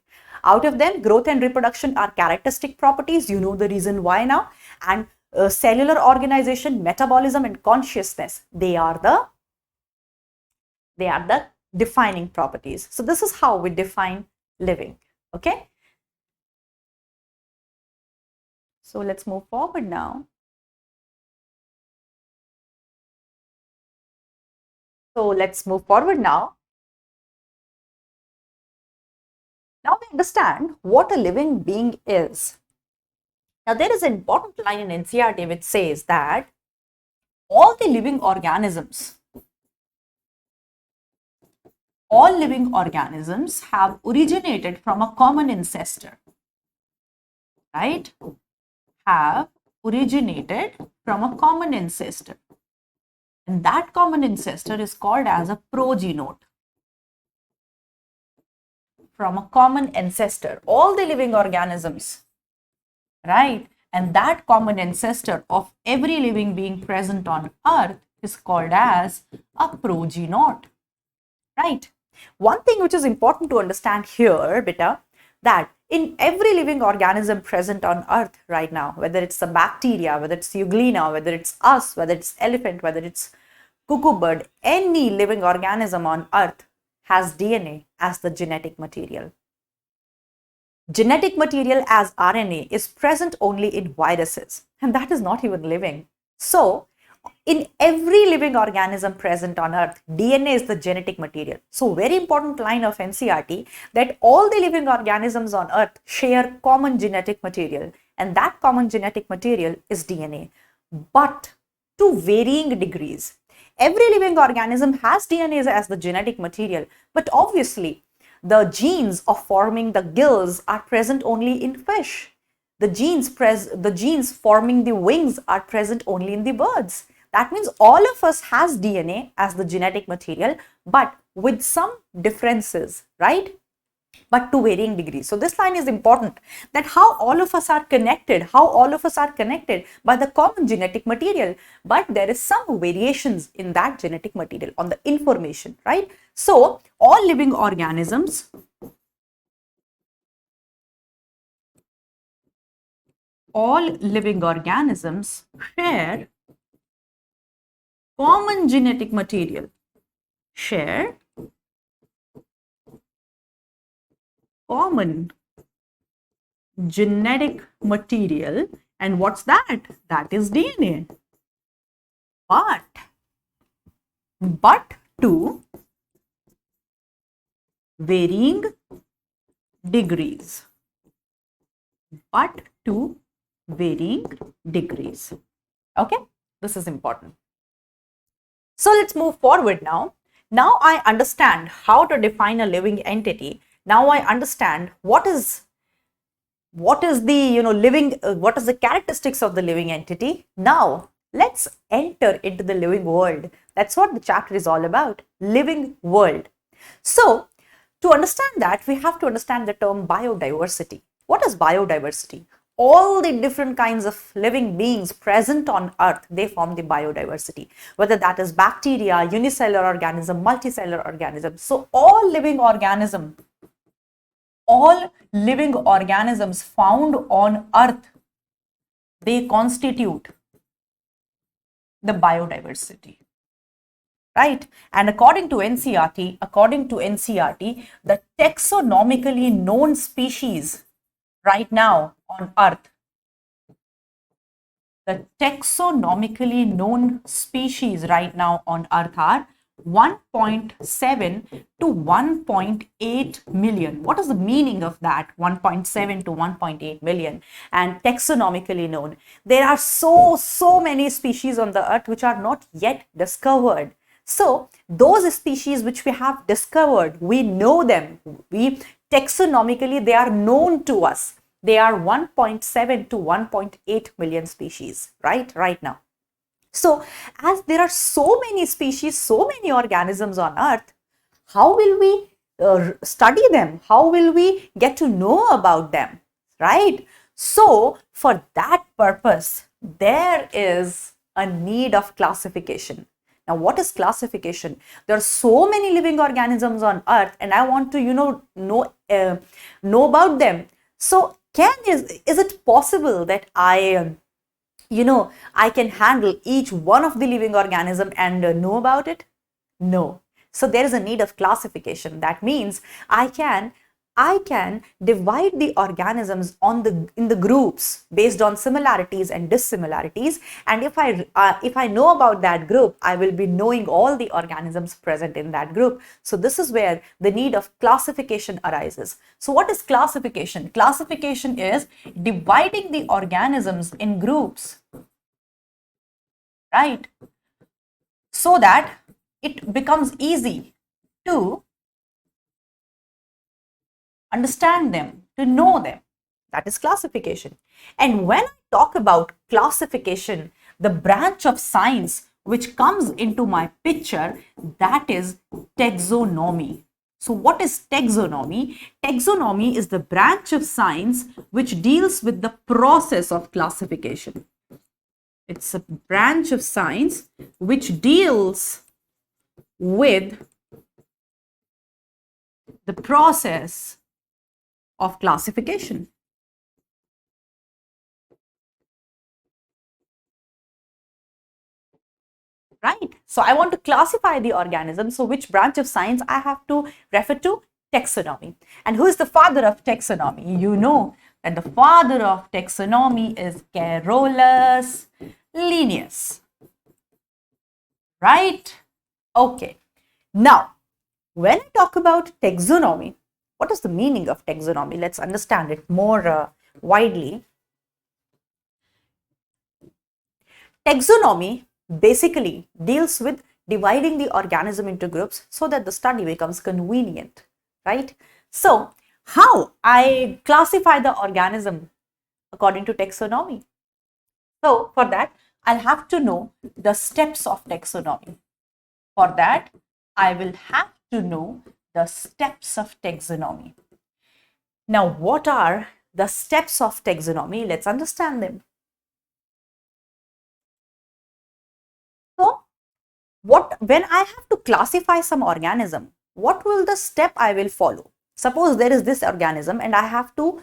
Out of them, growth and reproduction are characteristic properties. You know the reason why now. And cellular organization, metabolism, and consciousness, they are the defining properties. So this is how we define living. Okay. So let's move forward now. Now we understand what a living being is. Now there is an important line in NCERT which says that all living organisms have originated from a common ancestor, right? Have originated from a common ancestor. And that common ancestor is called as a progenote. From a common ancestor, all the living organisms, right? And that common ancestor of every living being present on earth is called as a progenote, right? One thing which is important to understand here, beta, that in every living organism present on earth right now, whether it's the bacteria, whether it's euglena, whether it's us, whether it's elephant, whether it's cuckoo bird, any living organism on earth has DNA as the genetic material. Genetic material as RNA is present only in viruses, and that is not even living. So in every living organism present on earth, DNA is the genetic material. So very important line of NCERT, that all the living organisms on earth share common genetic material, and that common genetic material is DNA, but to varying degrees. Every living organism has DNA as the genetic material, but obviously the genes of forming the gills are present only in fish. The genes forming the wings are present only in the birds. That means all of us has DNA as the genetic material, but with some differences, right? But to varying degrees. So this line is important, that how all of us are connected, by the common genetic material, but there is some variations in that genetic material on the information, right? So all living organisms share common genetic material, and what's that? That is DNA. But to varying degrees. varying degrees. Okay, this is important. So let's move forward now. Now I understand how to define a living entity. Now I understand what is the living, what is the characteristics of the living entity. Now let's enter into the living world. That's what the chapter is all about, living world. So to understand that, we have to understand the term biodiversity. What is biodiversity? All the different kinds of living beings present on earth, they form the biodiversity, whether that is bacteria, unicellular organism, multicellular organism. So all living organisms found on earth, they constitute the biodiversity, right? And according to NCERT, the taxonomically known species right now on earth, are 1.7 to 1.8 million. What is the meaning of that? 1.7 to 1.8 million. And taxonomically known, there are so many species on the earth which are not yet discovered. So those species which we have discovered, we know them. Taxonomically, they are known to us. They are 1.7 to 1.8 million species, right now. So as there are so many species, so many organisms on earth, how will we study them? How will we get to know about them, right? So for that purpose, there is a need of classification. Now, what is classification? There are so many living organisms on earth, and I want to know about them. So is it possible that I can handle each one of the living organism and know about it? No. So there is a need of classification. That means I can divide the organisms in the groups based on similarities and dissimilarities. And if I know about that group, I will be knowing all the organisms present in that group. So this is where the need of classification arises. So what is classification? Classification is dividing the organisms in groups, right? So that it becomes easy to understand them, to know them. That is classification. And when I talk about classification, the branch of science which comes into my picture, that is taxonomy. So what is taxonomy? Taxonomy is the branch of science which deals with the process of classification. It's a branch of science which deals with the process of classification. Right? So I want to classify the organism. So which branch of science I have to refer to? Taxonomy. And who is the father of taxonomy? You know that the father of taxonomy is Carolus Linnaeus. Right? Okay. Now, when I talk about taxonomy, what is the meaning of taxonomy? Let's understand it more widely. Taxonomy basically deals with dividing the organism into groups so that the study becomes convenient, right? So how I classify the organism according to taxonomy? So for that, I'll have to know the steps of taxonomy. For that, I will have to know the steps of taxonomy. Now, what are the steps of taxonomy? Let's understand them. So, when I have to classify some organism, what will the step I will follow? Suppose there is this organism and I have to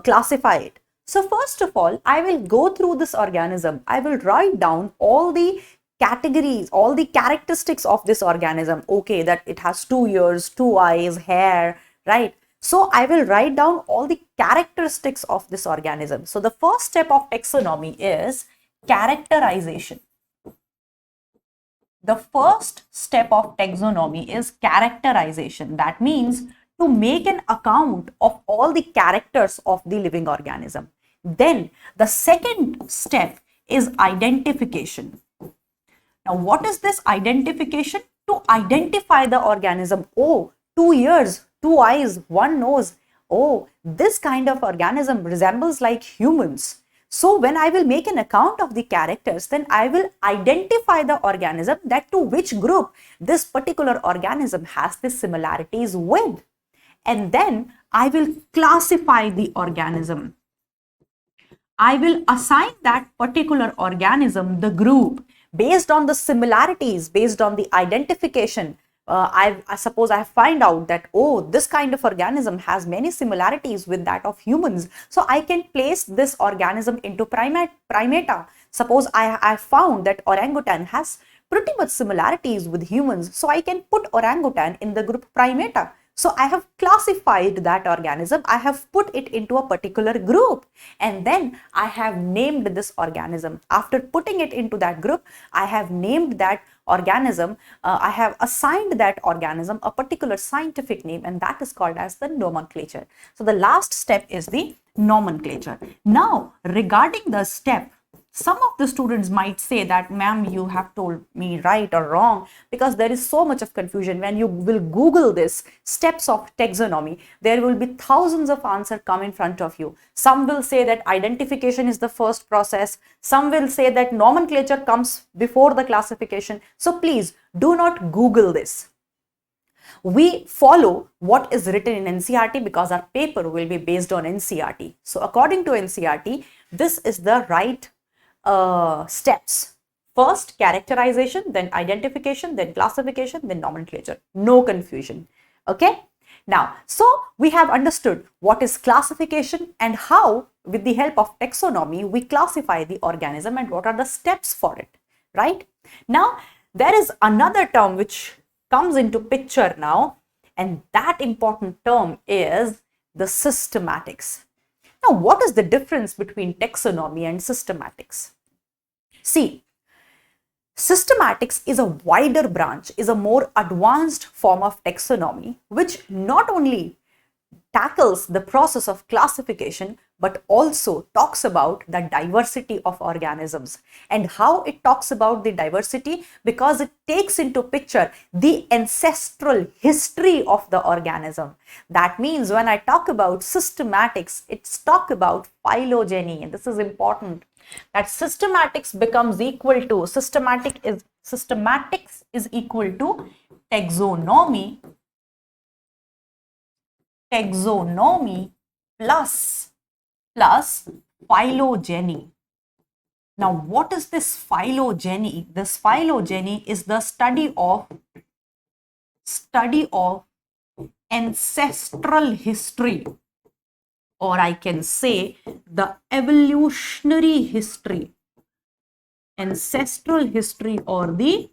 classify it. So first of all, I will go through this organism. I will write down all the categories, all the characteristics of this organism. Okay, that it has 2 ears, 2 eyes, hair, right? So I will write down all the characteristics of this organism. So the first step of taxonomy is characterization. The first step of taxonomy is characterization. That means to make an account of all the characters of the living organism. Then the second step is identification. Now, what is this identification? To identify the organism. Oh, 2 ears, 2 eyes, 1 nose. Oh, this kind of organism resembles like humans. So when I will make an account of the characters, then I will identify the organism, that to which group this particular organism has the similarities with. And then I will classify the organism. I will assign that particular organism the group based on the similarities, based on the identification. I suppose I find out that, oh, this kind of organism has many similarities with that of humans. So I can place this organism into primata. Suppose I found that orangutan has pretty much similarities with humans. So I can put orangutan in the group primata. So I have classified that organism, I have put it into a particular group, and then I have named this organism. After putting it into that group, I have named that organism, I have assigned that organism a particular scientific name, and that is called as the nomenclature. So the last step is the nomenclature. Now, regarding the step, some of the students might say that, ma'am, you have told me right or wrong, because there is so much of confusion. When you will Google this steps of taxonomy, there will be thousands of answers come in front of you. Some will say that identification is the first process. Some will say that nomenclature comes before the classification. So please do not Google this. We follow what is written in NCERT because our paper will be based on NCERT. So according to NCERT, this is the right steps. First characterization, then identification, then classification, then nomenclature. No confusion. Okay. Now, so we have understood what is classification and how, with the help of taxonomy, we classify the organism and what are the steps for it. Right. Now, there is another term which comes into picture now, and that important term is the systematics. Now, what is the difference between taxonomy and systematics? See, systematics is a wider branch, is a more advanced form of taxonomy, which not only tackles the process of classification, but also talks about the diversity of organisms. And how it talks about the diversity? Because it takes into picture the ancestral history of the organism. That means when I talk about systematics, it's talk about phylogeny, and this is important. That systematics becomes equal to, systematics is equal to taxonomy plus phylogeny. Now, what is this phylogeny? This phylogeny is the study of ancestral history, or I can say the evolutionary history, ancestral history or the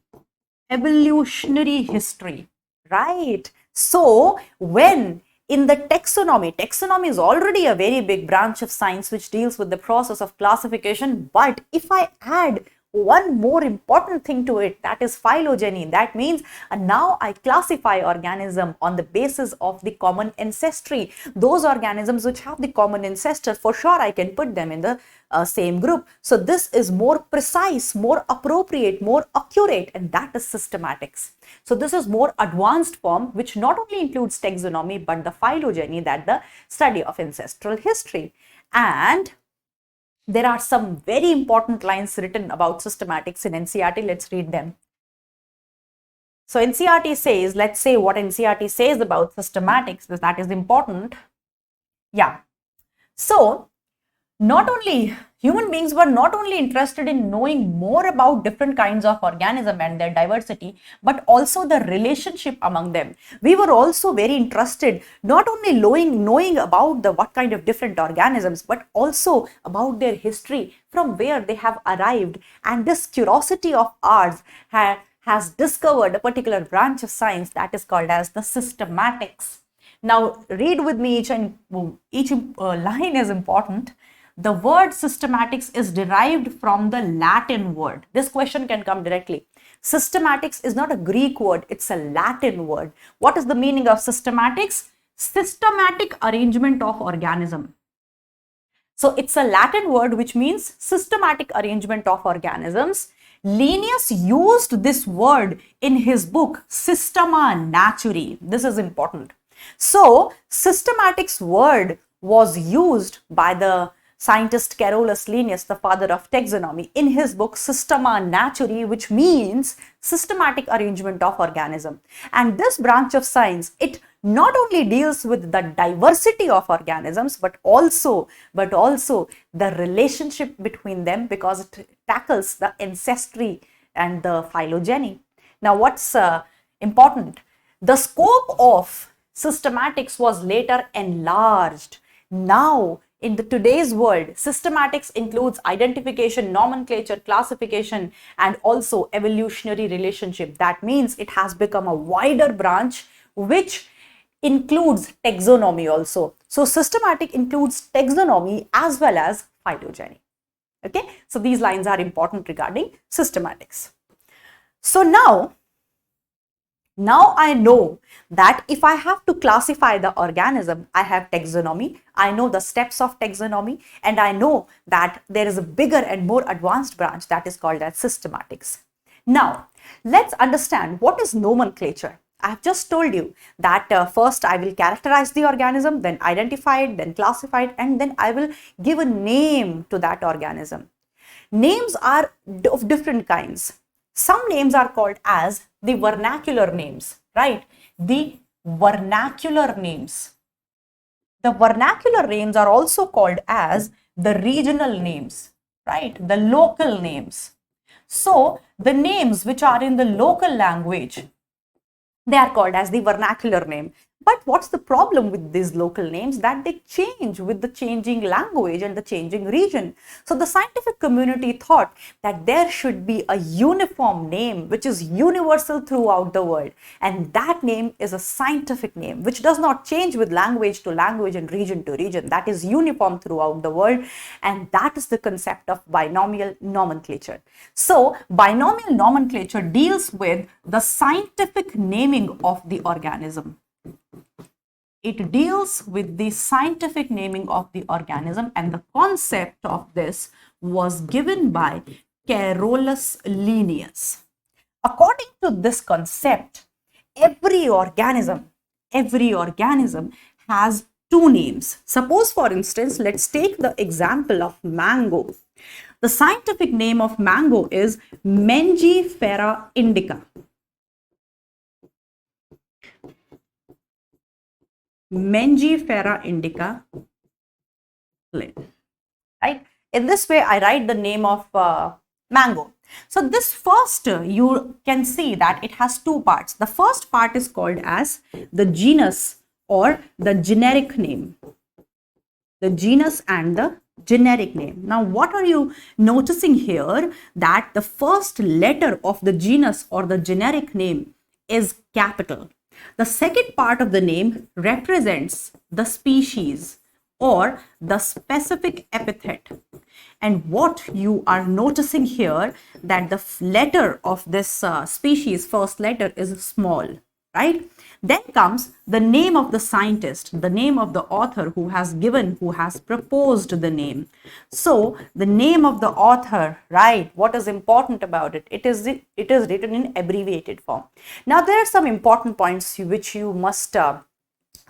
evolutionary history, right? So when in the taxonomy is already a very big branch of science which deals with the process of classification, but if I add one more important thing to it, that is phylogeny. That means now I classify organism on the basis of the common ancestry. Those organisms which have the common ancestor, for sure I can put them in the same group. So this is more precise, more appropriate, more accurate, and that is systematics. So this is more advanced form which not only includes taxonomy but the phylogeny, that the study of ancestral history. And there are some very important lines written about systematics in NCERT. Let's read them. So NCERT says, let's say what NCERT says about systematics, because that is important. Yeah. So not only human beings were not only interested in knowing more about different kinds of organism and their diversity, but also the relationship among them. We were also very interested not only knowing about the what kind of different organisms, but also about their history, from where they have arrived. And this curiosity of ours has discovered a particular branch of science that is called as the systematics. Now read with me, each line is important. The word systematics is derived from the Latin word. This question can come directly. Systematics is not a Greek word, it's a Latin word. What is the meaning of systematics? Systematic arrangement of organism. So it's a Latin word which means systematic arrangement of organisms. Linnaeus used this word in his book Systema Naturae. This is important. So systematics word was used by the scientist Carolus Linnaeus, the father of taxonomy, in his book Systema Naturae, which means systematic arrangement of organism. And this branch of science, it not only deals with the diversity of organisms, but also the relationship between them, because it tackles the ancestry and the phylogeny. Now, what's important? The scope of systematics was later enlarged. Now, in today's world, systematics includes identification, nomenclature, classification, and also evolutionary relationship. That means it has become a wider branch which includes taxonomy also. So systematic includes taxonomy as well as phylogeny. Okay, so these lines are important regarding systematics. So now I know that if I have to classify the organism, I have taxonomy, I know the steps of taxonomy, and I know that there is a bigger and more advanced branch that is called as systematics. Now, let's understand what is nomenclature. I have just told you that first I will characterize the organism, then identify it, then classify it, and then I will give a name to that organism. Names are of different kinds. Some names are called as the vernacular names, right? The vernacular names. The vernacular names are also called as the regional names, right? The local names. So the names which are in the local language, they are called as the vernacular name. But what's the problem with these local names? That they change with the changing language and the changing region. So the scientific community thought that there should be a uniform name which is universal throughout the world. And that name is a scientific name which does not change with language to language and region to region. That is uniform throughout the world. And that is the concept of binomial nomenclature. So binomial nomenclature deals with the scientific naming of the organism. It deals with the scientific naming of the organism, and the concept of this was given by Carolus Linnaeus. According to this concept, every organism has two names. Suppose, for instance, let's take the example of mango. The scientific name of mango is Mangifera indica. Mangifera indica, right? In this way, I write the name of mango. So this first, you can see that it has two parts. The first part is called as the genus or the generic name. The genus and the generic name. Now, what are you noticing here? That the first letter of the genus or the generic name is capital. The second part of the name represents the species or the specific epithet. And what you are noticing here, that the letter of this species, first letter, is small, right? Then comes the name of the scientist, the name of the author who has proposed the name. So the name of the author, right? What is important about it? It is written in abbreviated form. Now there are some important points which you must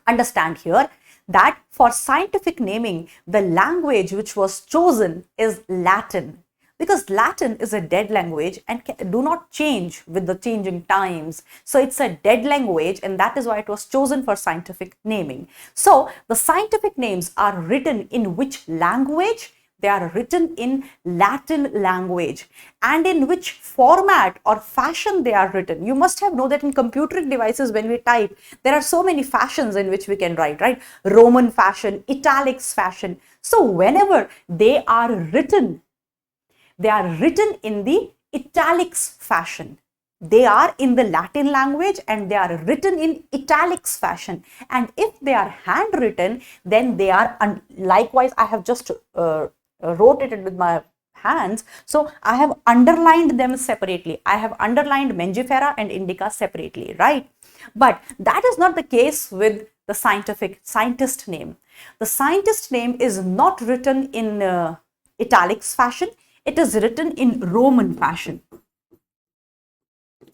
understand here, that for scientific naming, the language which was chosen is Latin. Because Latin is a dead language and do not change with the changing times. So it's a dead language, and that is why it was chosen for scientific naming. So the scientific names are written in which language? They are written in Latin language. And in which format or fashion they are written? You must have known that in computer devices, when we type, there are so many fashions in which we can write, right? Roman fashion, italics fashion. So whenever they are written in the italics fashion. They are in the Latin language and they are written in italics fashion. And if they are handwritten, then they are, likewise, I have just wrote it with my hands. So I have underlined them separately. I have underlined Mangifera and Indica separately, right? But that is not the case with the scientist name. The scientist name is not written in italics fashion. It is written in Roman fashion.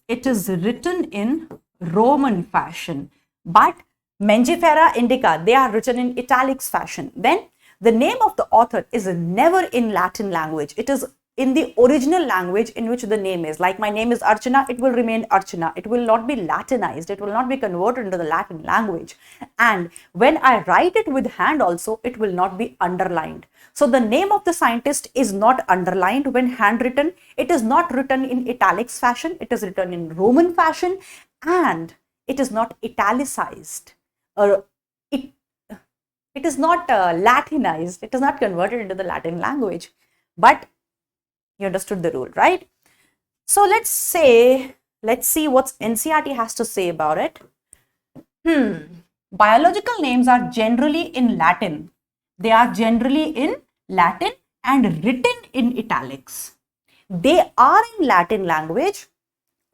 It is written in Roman fashion. But Mangifera indica, they are written in italics fashion. Then the name of the author is never in Latin language. It is in the original language in which the name is. Like my name is Archana, it will remain Archana. It will not be Latinized. It will not be converted into the Latin language. And when I write it with hand also, it will not be underlined. So the name of the scientist is not underlined when handwritten. It is not written in italics fashion. It is written in Roman fashion, and it is not italicized. It is not Latinized. It is not converted into the Latin language. But you understood the rule, right? So let's see what NCERT has to say about it. Biological names are generally in Latin. They are generally in Latin and written in italics. They are in Latin language.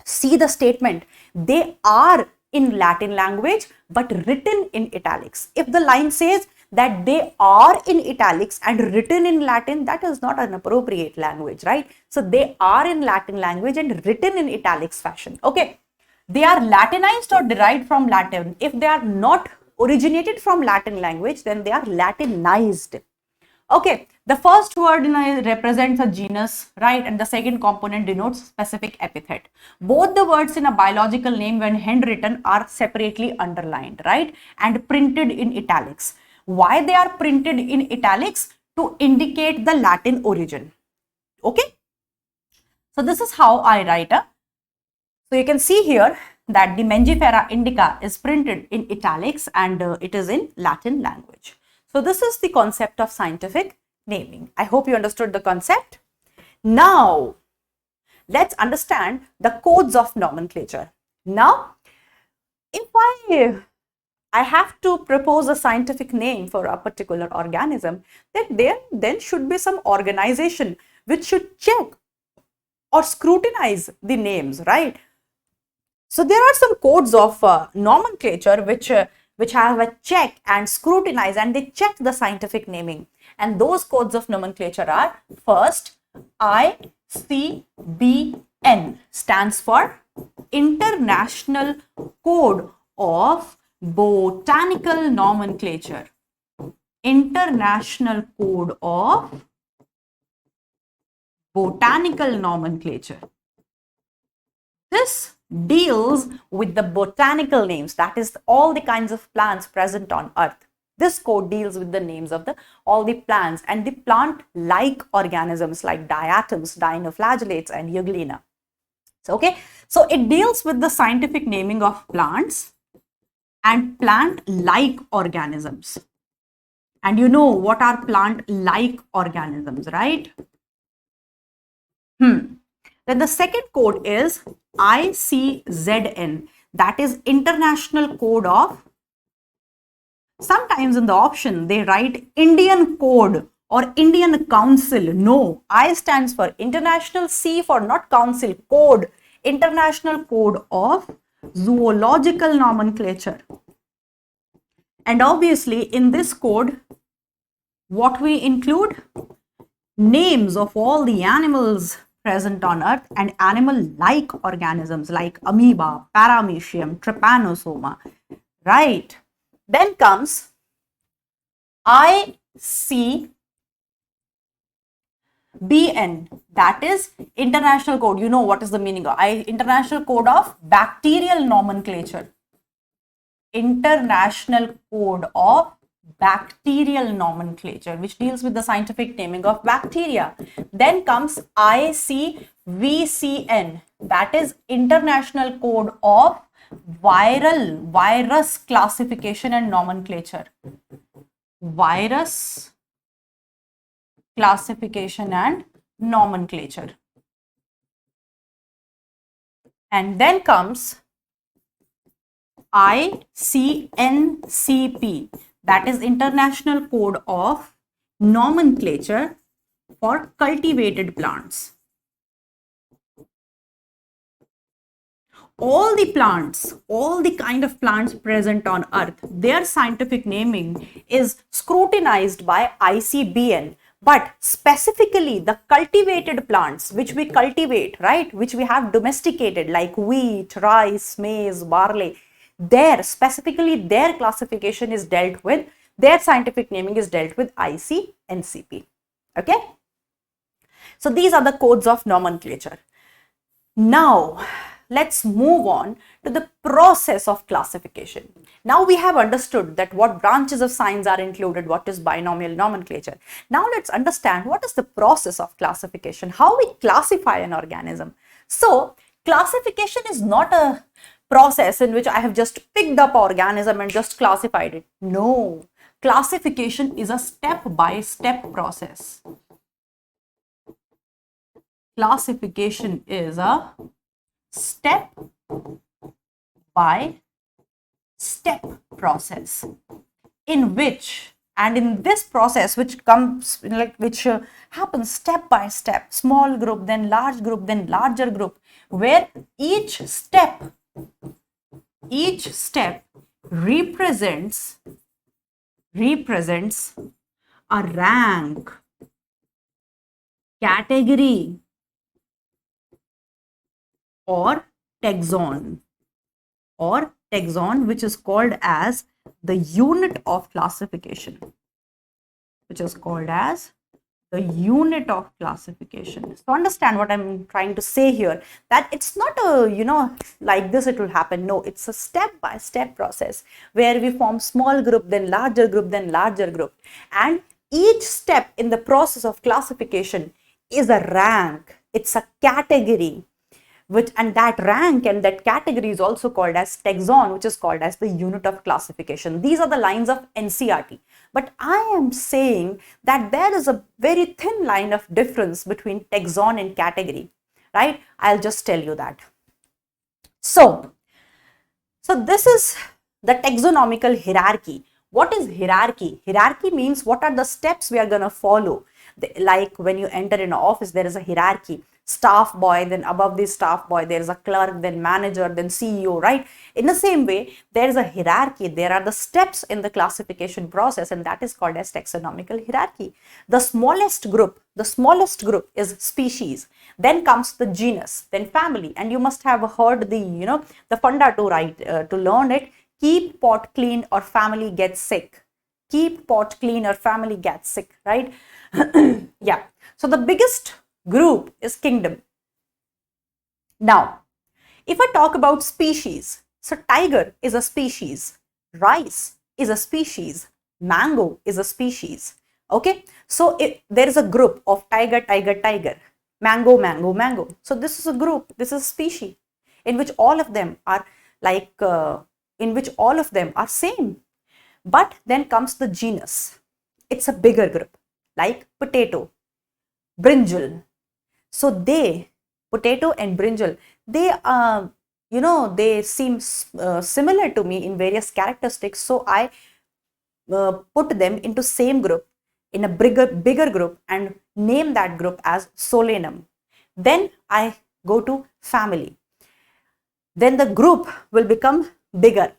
See the statement. They are in Latin language but written in italics. If the line says that they are in italics and written in Latin, that is not an appropriate language, right? So they are in Latin language and written in italics fashion. Okay. They are Latinized or derived from Latin. If they are not originated from Latin language, then they are Latinized. Okay, the first word represents a genus, right? And the second component denotes specific epithet. Both the words in a biological name when handwritten are separately underlined, right? And printed in italics. Why they are printed in italics? To indicate the Latin origin. Okay. So this is how I write a. So you can see here that the Mangifera indica is printed in italics and it is in Latin language. So this is the concept of scientific naming. I hope you understood the concept. Now, let's understand the codes of nomenclature. Now, if I have to propose a scientific name for a particular organism, then should be some organization which should check or scrutinize the names, right? So there are some codes of nomenclature which have a check and scrutinize, and they check the scientific naming. And those codes of nomenclature are: first, ICBN stands for International Code of Botanical Nomenclature. International Code of Botanical Nomenclature. This deals with the botanical names, that is all the kinds of plants present on earth. This code deals with the names of all the plants and the plant-like organisms like diatoms, dinoflagellates and euglena. So, okay, so it deals with the scientific naming of plants and plant-like organisms. And you know what are plant-like organisms, right? Then the second code is ICZN, that is International Code of, sometimes in the option they write Indian Code or Indian Council. No, I stands for International, C for not Council, Code, International Code of Zoological Nomenclature. And obviously in this code, what we include? Names of all the animals present on earth and animal-like organisms like amoeba, paramecium, trypanosoma, right? Then comes ICBN, that is International Code. You know what is the meaning of International Code of Bacterial Nomenclature. International Code of Bacterial Nomenclature, which deals with the scientific naming of bacteria. Then comes ICVCN, that is International Code of Virus Classification and Nomenclature. Virus Classification and Nomenclature. And then comes ICNCP, that is International Code of Nomenclature for Cultivated Plants. all the plants, all the kind of plants present on earth, their scientific naming is scrutinized by ICBN. But specifically the cultivated plants which we cultivate, right, which we have domesticated like wheat, rice, maize, barley, specifically their classification is dealt with, their scientific naming is dealt with ICNCP. Okay. So these are the codes of nomenclature. Now, let's move on to the process of classification. Now we have understood that what branches of science are included, what is binomial nomenclature. Now let's understand what is the process of classification, how we classify an organism. So classification is not a process in which I have just picked up organism and just classified it. No, classification is a step-by-step process. Classification is a step by step process in which, and in this process which comes happens step by step, small group, then large group, then larger group, where each step represents a rank, category, or taxon, which is called as the unit of classification, So understand what I'm trying to say here, that it's not a, like this it will happen. No, it's a step-by-step process where we form small group, then larger group, then larger group. And each step in the process of classification is a rank, it's a category, and that rank and that category is also called as taxon, which is called as the unit of classification. These are the lines of NCERT. But I am saying that there is a very thin line of difference between taxon and category, right? I'll just tell you that. So this is the taxonomical hierarchy. What is hierarchy? Hierarchy means what are the steps we are going to follow. Like when you enter in an office, there is a hierarchy. Staff boy, then above the staff boy, there is a clerk, then manager, then CEO, right? In the same way, there is a hierarchy. There are the steps in the classification process, and that is called as taxonomical hierarchy. The smallest group is species. Then comes the genus, then family. And you must have heard the, the funda to learn it. Keep pot clean or family gets sick. Keep pot clean or family gets sick, right? Yeah. So the biggest group is kingdom. Now, if I talk about species, so tiger is a species, rice is a species, mango is a species. Okay, so there is a group of tiger, mango, mango. So this is a group, this is a species in which all of them are same. But then comes the genus. It's a bigger group, like potato, brinjal. So potato and brinjal, they seem similar to me in various characteristics. So I put them into same group, in a bigger group, and name that group as solanum. Then I go to family. Then the group will become bigger.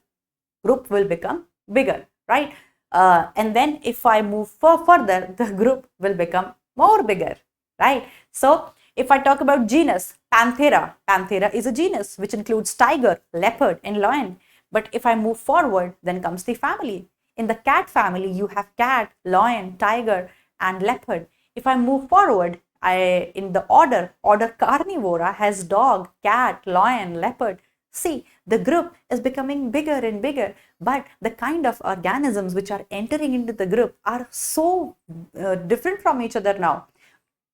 Right? And then if I move further, the group will become more bigger, right? So if I talk about genus, Panthera is a genus which includes tiger, leopard, and lion. But if I move forward, then comes the family. In the cat family, you have cat, lion, tiger, and leopard. If I move forward, in the order Carnivora has dog, cat, lion, leopard. See, the group is becoming bigger and bigger, but the kind of organisms which are entering into the group are so different from each other now.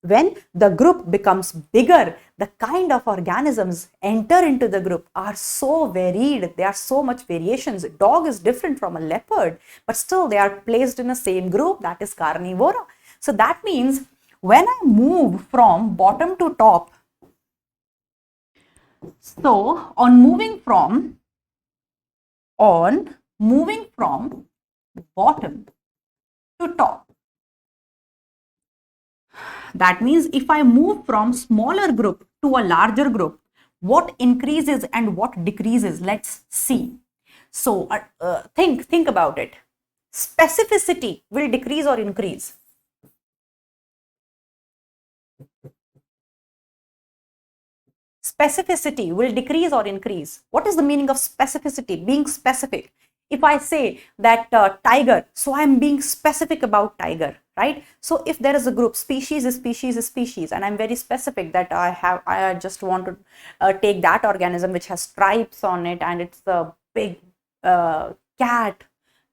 When the group becomes bigger, the kind of organisms enter into the group are so varied. There are so much variations. Dog is different from a leopard, but still they are placed in the same group, that is Carnivora. So that means when I move from bottom to top, so on moving from bottom to top, that means if I move from smaller group to a larger group, What increases and what decreases? Let's see. So think about it. Specificity will decrease or increase? Specificity will decrease or increase? What is the meaning of specificity? Being specific. If I say that tiger, so I'm being specific about tiger, right? So if there is a group, species is species is species, and I'm very specific that I just want to take that organism which has stripes on it, and it's a big cat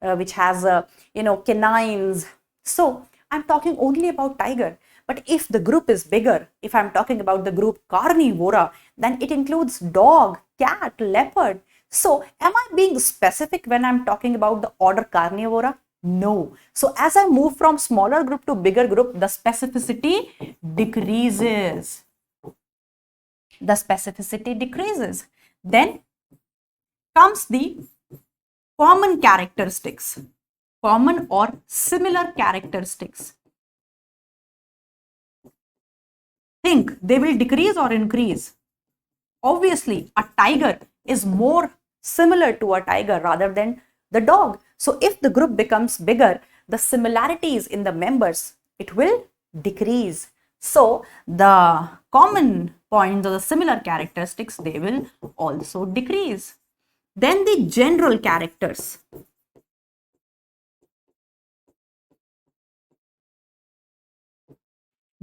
which has canines. So I'm talking only about tiger. But if the group is bigger, if I'm talking about the group carnivora, then it includes dog, cat, leopard. So am I being specific when I'm talking about the order carnivora? No. So as I move from smaller group to bigger group, the specificity decreases. The specificity decreases. Then comes the common characteristics, common or similar characteristics. Think they will decrease or increase? Obviously, a tiger is more similar to a tiger rather than the dog. So if the group becomes bigger, the similarities in the members, it will decrease. So the common points or the similar characteristics, they will also decrease. Then the general characters.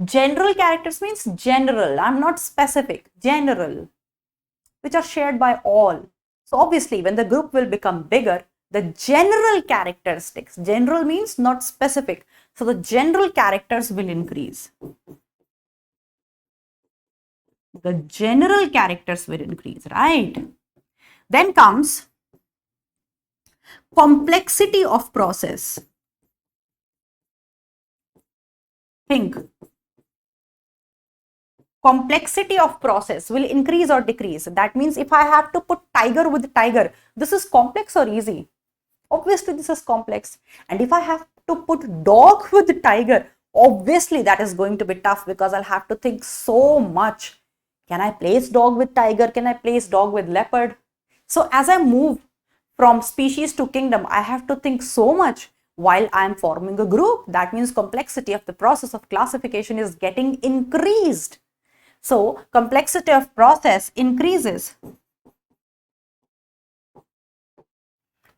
General characters means general. I'm not specific. General, which are shared by all. So obviously, when the group will become bigger, the general characteristics, general means not specific. So the general characters will increase. The general characters will increase, right? Then comes complexity of process. Think. Complexity of process will increase or decrease. That means if I have to put tiger with tiger, this is complex or easy? Obviously, this is complex. And if I have to put dog with tiger, obviously that is going to be tough because I'll have to think so much. Can I place dog with tiger? Can I place dog with leopard? So as I move from species to kingdom, I have to think so much while I am forming a group. That means complexity of the process of classification is getting increased. So complexity of process increases,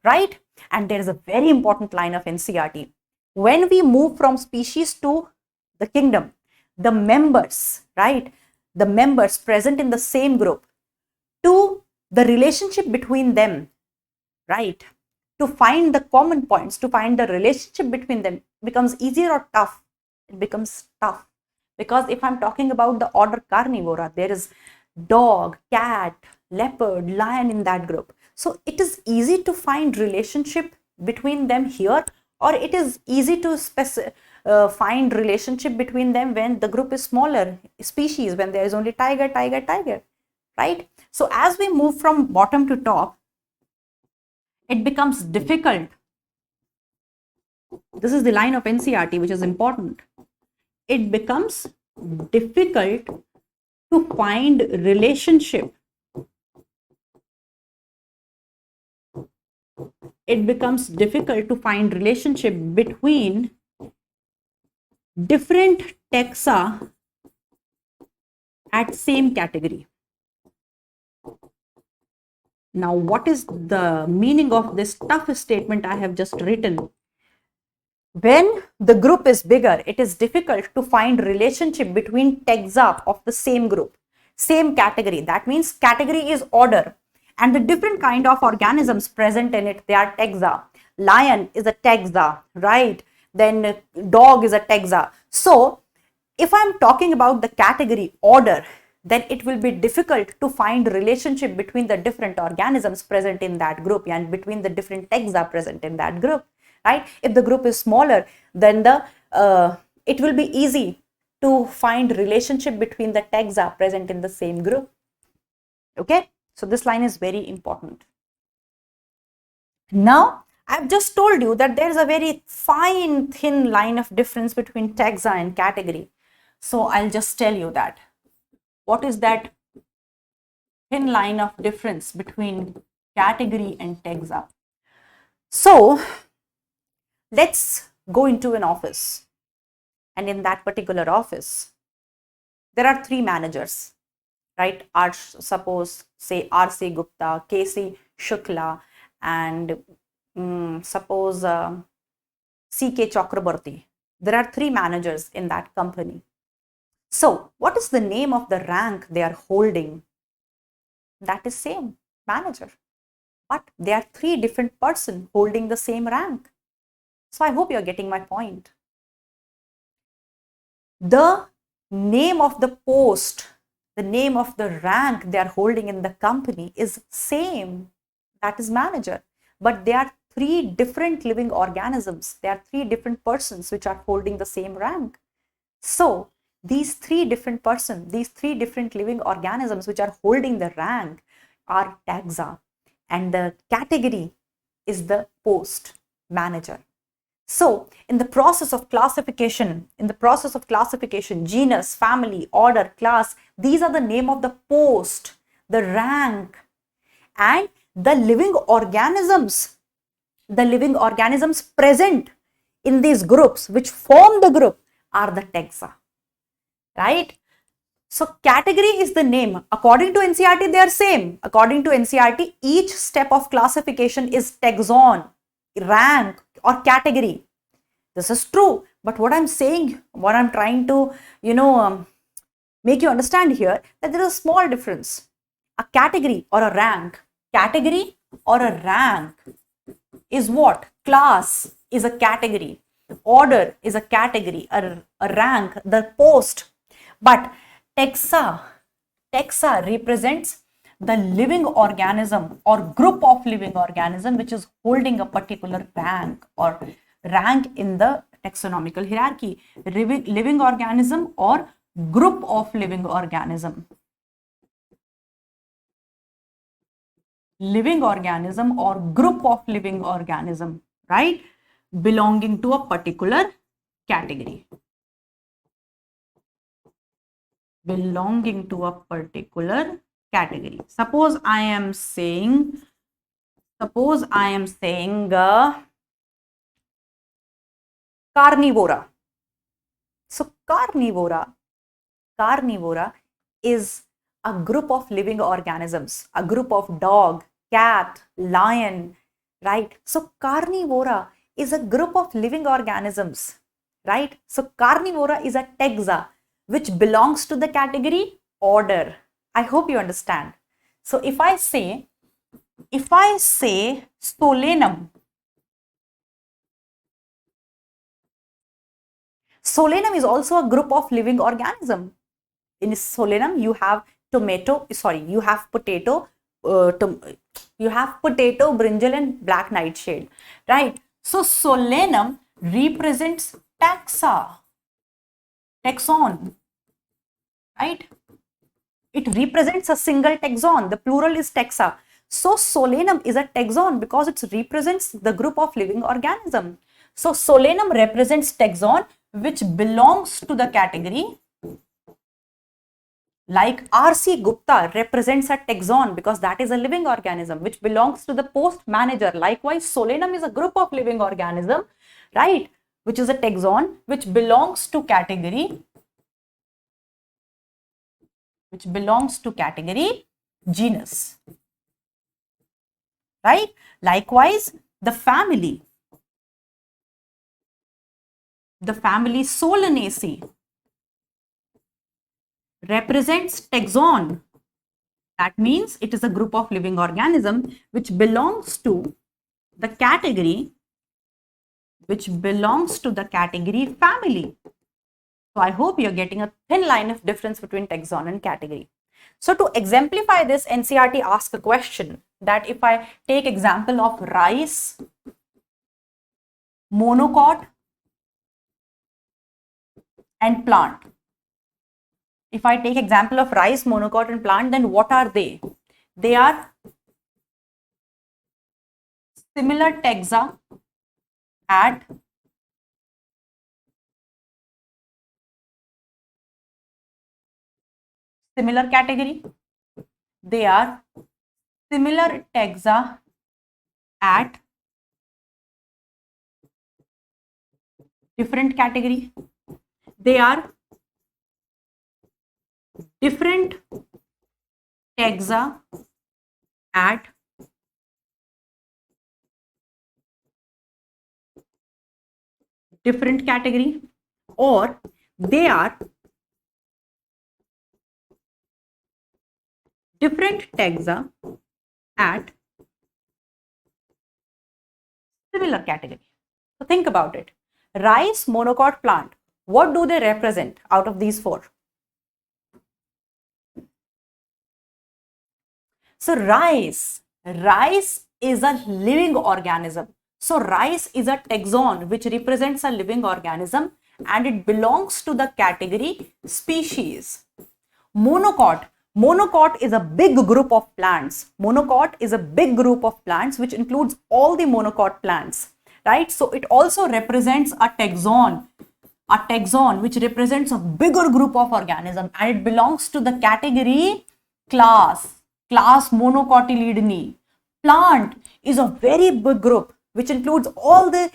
right? And there is a very important line of NCERT. When we move from species to the kingdom, the members, right? The members present in the same group, to the relationship between them, right? To find the common points, to find the relationship between them becomes easier or tough? It becomes tough. Because if I'm talking about the order carnivora, there is dog, cat, leopard, lion in that group. So it is easy to find relationship between them here, or it is easy to find relationship between them when the group is smaller species, when there is only tiger, tiger, tiger, right? So as we move from bottom to top, it becomes difficult. This is the line of NCERT, which is important. It becomes difficult to find relationship. It becomes difficult to find relationship between different taxa at same category. Now, what is the meaning of this tough statement I have just written? When the group is bigger, it is difficult to find relationship between taxa of the same group, same category. That means category is order, and the different kind of organisms present in it, they are taxa. Lion is a taxa, right? Then dog is a taxa. So if I'm talking about the category order, then it will be difficult to find relationship between the different organisms present in that group and between the different taxa present in that group, right? If the group is smaller, then it will be easy to find relationship between the taxa present in the same group. Okay, so this line is very important. Now I've just told you that there is a very fine thin line of difference between taxa and category. So I'll just tell you that. What is that thin line of difference between category and taxa. So let's go into an office, and in that particular office, there are three managers, right? Suppose say R.C. Gupta, K.C. Shukla, and suppose C.K. Chakraborty. There are three managers in that company. So what is the name of the rank they are holding? That is same, manager. But they are three different persons holding the same rank. So I hope you're getting my point. The name of the post, the name of the rank they are holding in the company is same, that is manager. But they are three different living organisms. They are three different persons which are holding the same rank. So these three different persons, these three different living organisms which are holding the rank are taxa, and the category is the post, manager. So in the process of classification, genus, family, order, class, these are the name of the post, the rank, and the living organisms present in these groups which form the group are the taxa, right? So category is the name. According to NCERT, they are same. According to NCERT, each step of classification is taxon, rank, or category. This is true. But what I'm saying, what I'm trying to, make you understand here, that there is a small difference. A category or a rank. Category or a rank is what? Class is a category. Order is a category. A rank, the post. But taxa represents the living organism or group of living organism which is holding a particular rank or rank in the taxonomical hierarchy. Living organism or group of living organism. Living organism or group of living organism, right? Belonging to a particular category. Belonging to a particular category. Suppose I am saying carnivora. So carnivora is a group of living organisms, a group of dog, cat, lion, right? So carnivora is a group of living organisms, right? So carnivora is a taxa which belongs to the category order. I hope you understand. So if I say solanum, solanum is also a group of living organism. In solanum, you have potato, brinjal, and black nightshade, right? So solanum represents taxon, right? It represents a single taxon. The plural is taxa. So solanum is a taxon because it represents the group of living organism. So solanum represents taxon which belongs to the category. Like R.C. Gupta represents a taxon because that is a living organism which belongs to the post manager. Likewise, solanum is a group of living organism, right, which is a taxon which belongs to category, genus, right? Likewise, the family Solanaceae represents taxon. That means it is a group of living organism which belongs to the category, family. So I hope you're getting a thin line of difference between taxon and category. So to exemplify this, NCERT asks a question that if I take example of rice, monocot, and plant. If I take example of rice, monocot, and plant, then what are they? They are similar taxa at similar category. they are similar taxa at different category. They are different taxa at different category, or they are different taxa at similar category. So think about it. Rice monocot plant, what do they represent out of these four? So rice is a living organism. So rice is a taxon which represents a living organism and it belongs to the category species. Monocot is a big group of plants. Monocot is a big group of plants which includes all the monocot plants, right? So it also represents a taxon which represents a bigger group of organism and it belongs to the category class Monocotyledone. Plant is a very big group which includes all the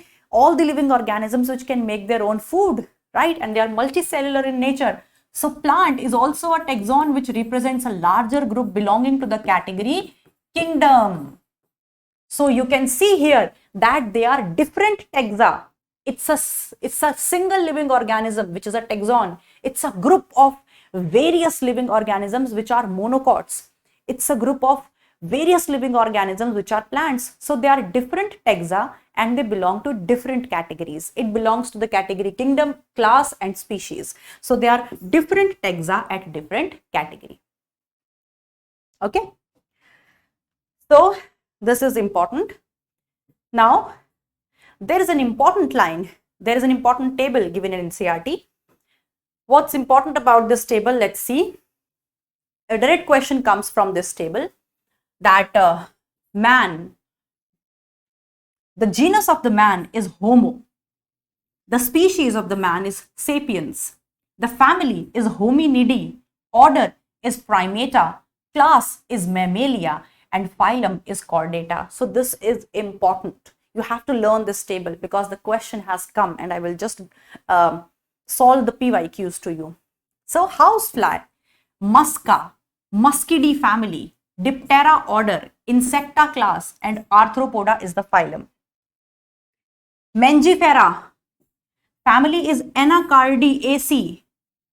living organisms which can make their own food, right? And they are multicellular in nature. So plant is also a taxon which represents a larger group belonging to the category kingdom. So you can see here that they are different taxa. It's a single living organism which is a taxon. It's a group of various living organisms which are monocots. It's a group of various living organisms which are plants. So they are different taxa and they belong to different categories. It belongs to the category kingdom, class and species. So they are different taxa at different category. Okay. So this is important. Now there is an important line. There is an important table given in NCERT. What's important about this table? Let's see. A direct question comes from this table that man, the genus of the man is Homo. The species of the man is Sapiens. The family is Hominidae. Order is Primata. Class is Mammalia. And phylum is Chordata. So this is important. You have to learn this table because the question has come and I will just solve the PYQs to you. So housefly, Musca, Muscidae family, Diptera order, Insecta class and Arthropoda is the phylum. Mangifera, family is Anacardiaceae,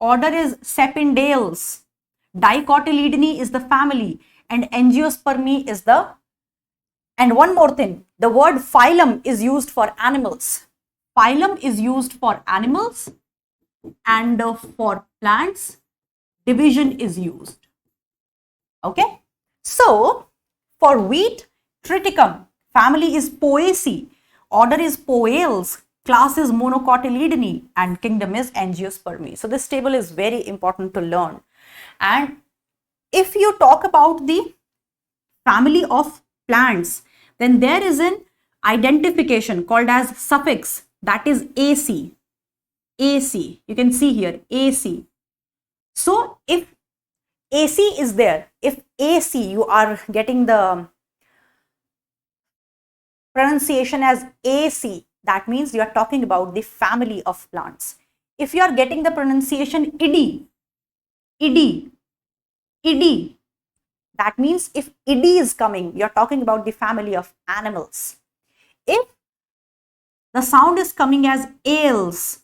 order is Sapindales, Dicotyledone is the family and Angiospermae is the, and one more thing, the word phylum is used for animals. Phylum is used for animals and for plants, division is used. Okay. So for wheat, Triticum, family is Poaceae, order is Poales, class is Monocotyledone and kingdom is Angiospermae. So this table is very important to learn. And if you talk about the family of plants, then there is an identification called as suffix, that is AC. AC, you can see here AC. So if AC is there, if AC, you are getting the pronunciation as AC, that means you are talking about the family of plants. If you are getting the pronunciation IDI, that means if IDI is coming, you are talking about the family of animals. If the sound is coming as ales,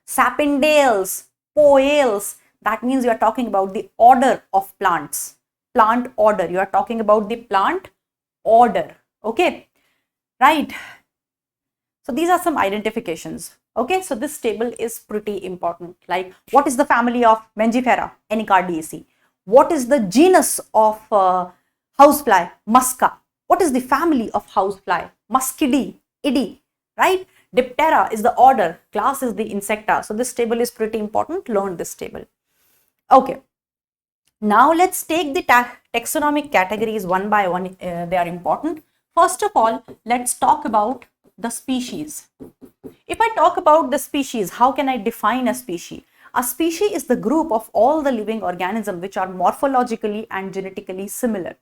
sapindales, poales, that means you are talking about the order of plants, plant order. You are talking about the plant order. Okay, right? So these are some identifications. Okay, so this table is pretty important. Like, what is the family of Mangifera? Anacardiaceae. What is the genus of housefly? Musca. What is the family of housefly? Muscidae, right? Diptera is the order, class is the Insecta. So this table is pretty important. Learn this table. Okay. Now let's take the taxonomic categories one by one. They are important. First of all, let's talk about the species. If I talk about the species, how can I define a species? A species is the group of all the living organisms which are morphologically and genetically similar,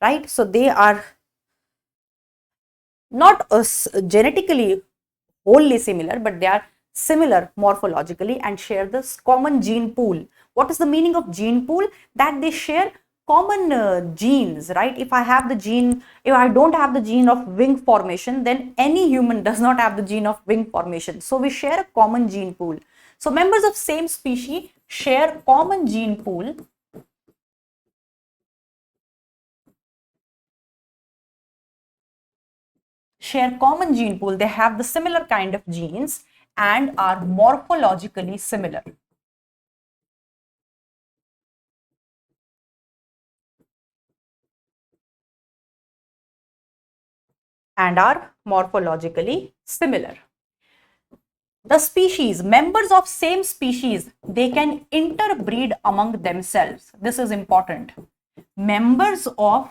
right? So they are not genetically wholly similar, but they are similar morphologically and share this common gene pool. What is the meaning of gene pool? That they share common genes, right? If I don't have the gene of wing formation, then any human does not have the gene of wing formation. So we share a common gene pool. So members of same species share common gene pool they have the similar kind of genes and are morphologically similar. And are morphologically similar. The species, members of same species, they can interbreed among themselves. This is important. Members of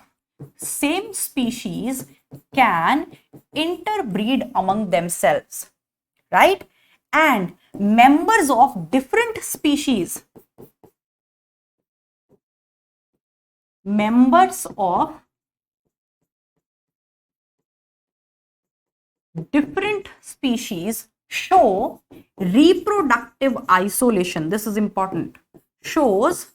same species can interbreed among themselves, right? And members of different species, show reproductive isolation. This is important. Shows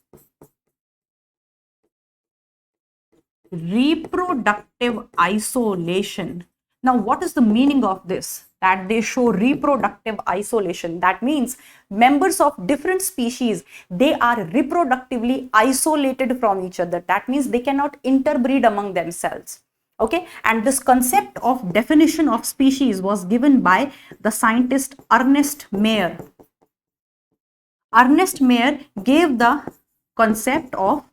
reproductive isolation. Now, what is the meaning of this? That they show reproductive isolation. That means members of different species, they are reproductively isolated from each other. That means they cannot interbreed among themselves. Okay, and this concept of definition of species was given by the scientist Ernest Mayr. Ernest Mayr gave the concept of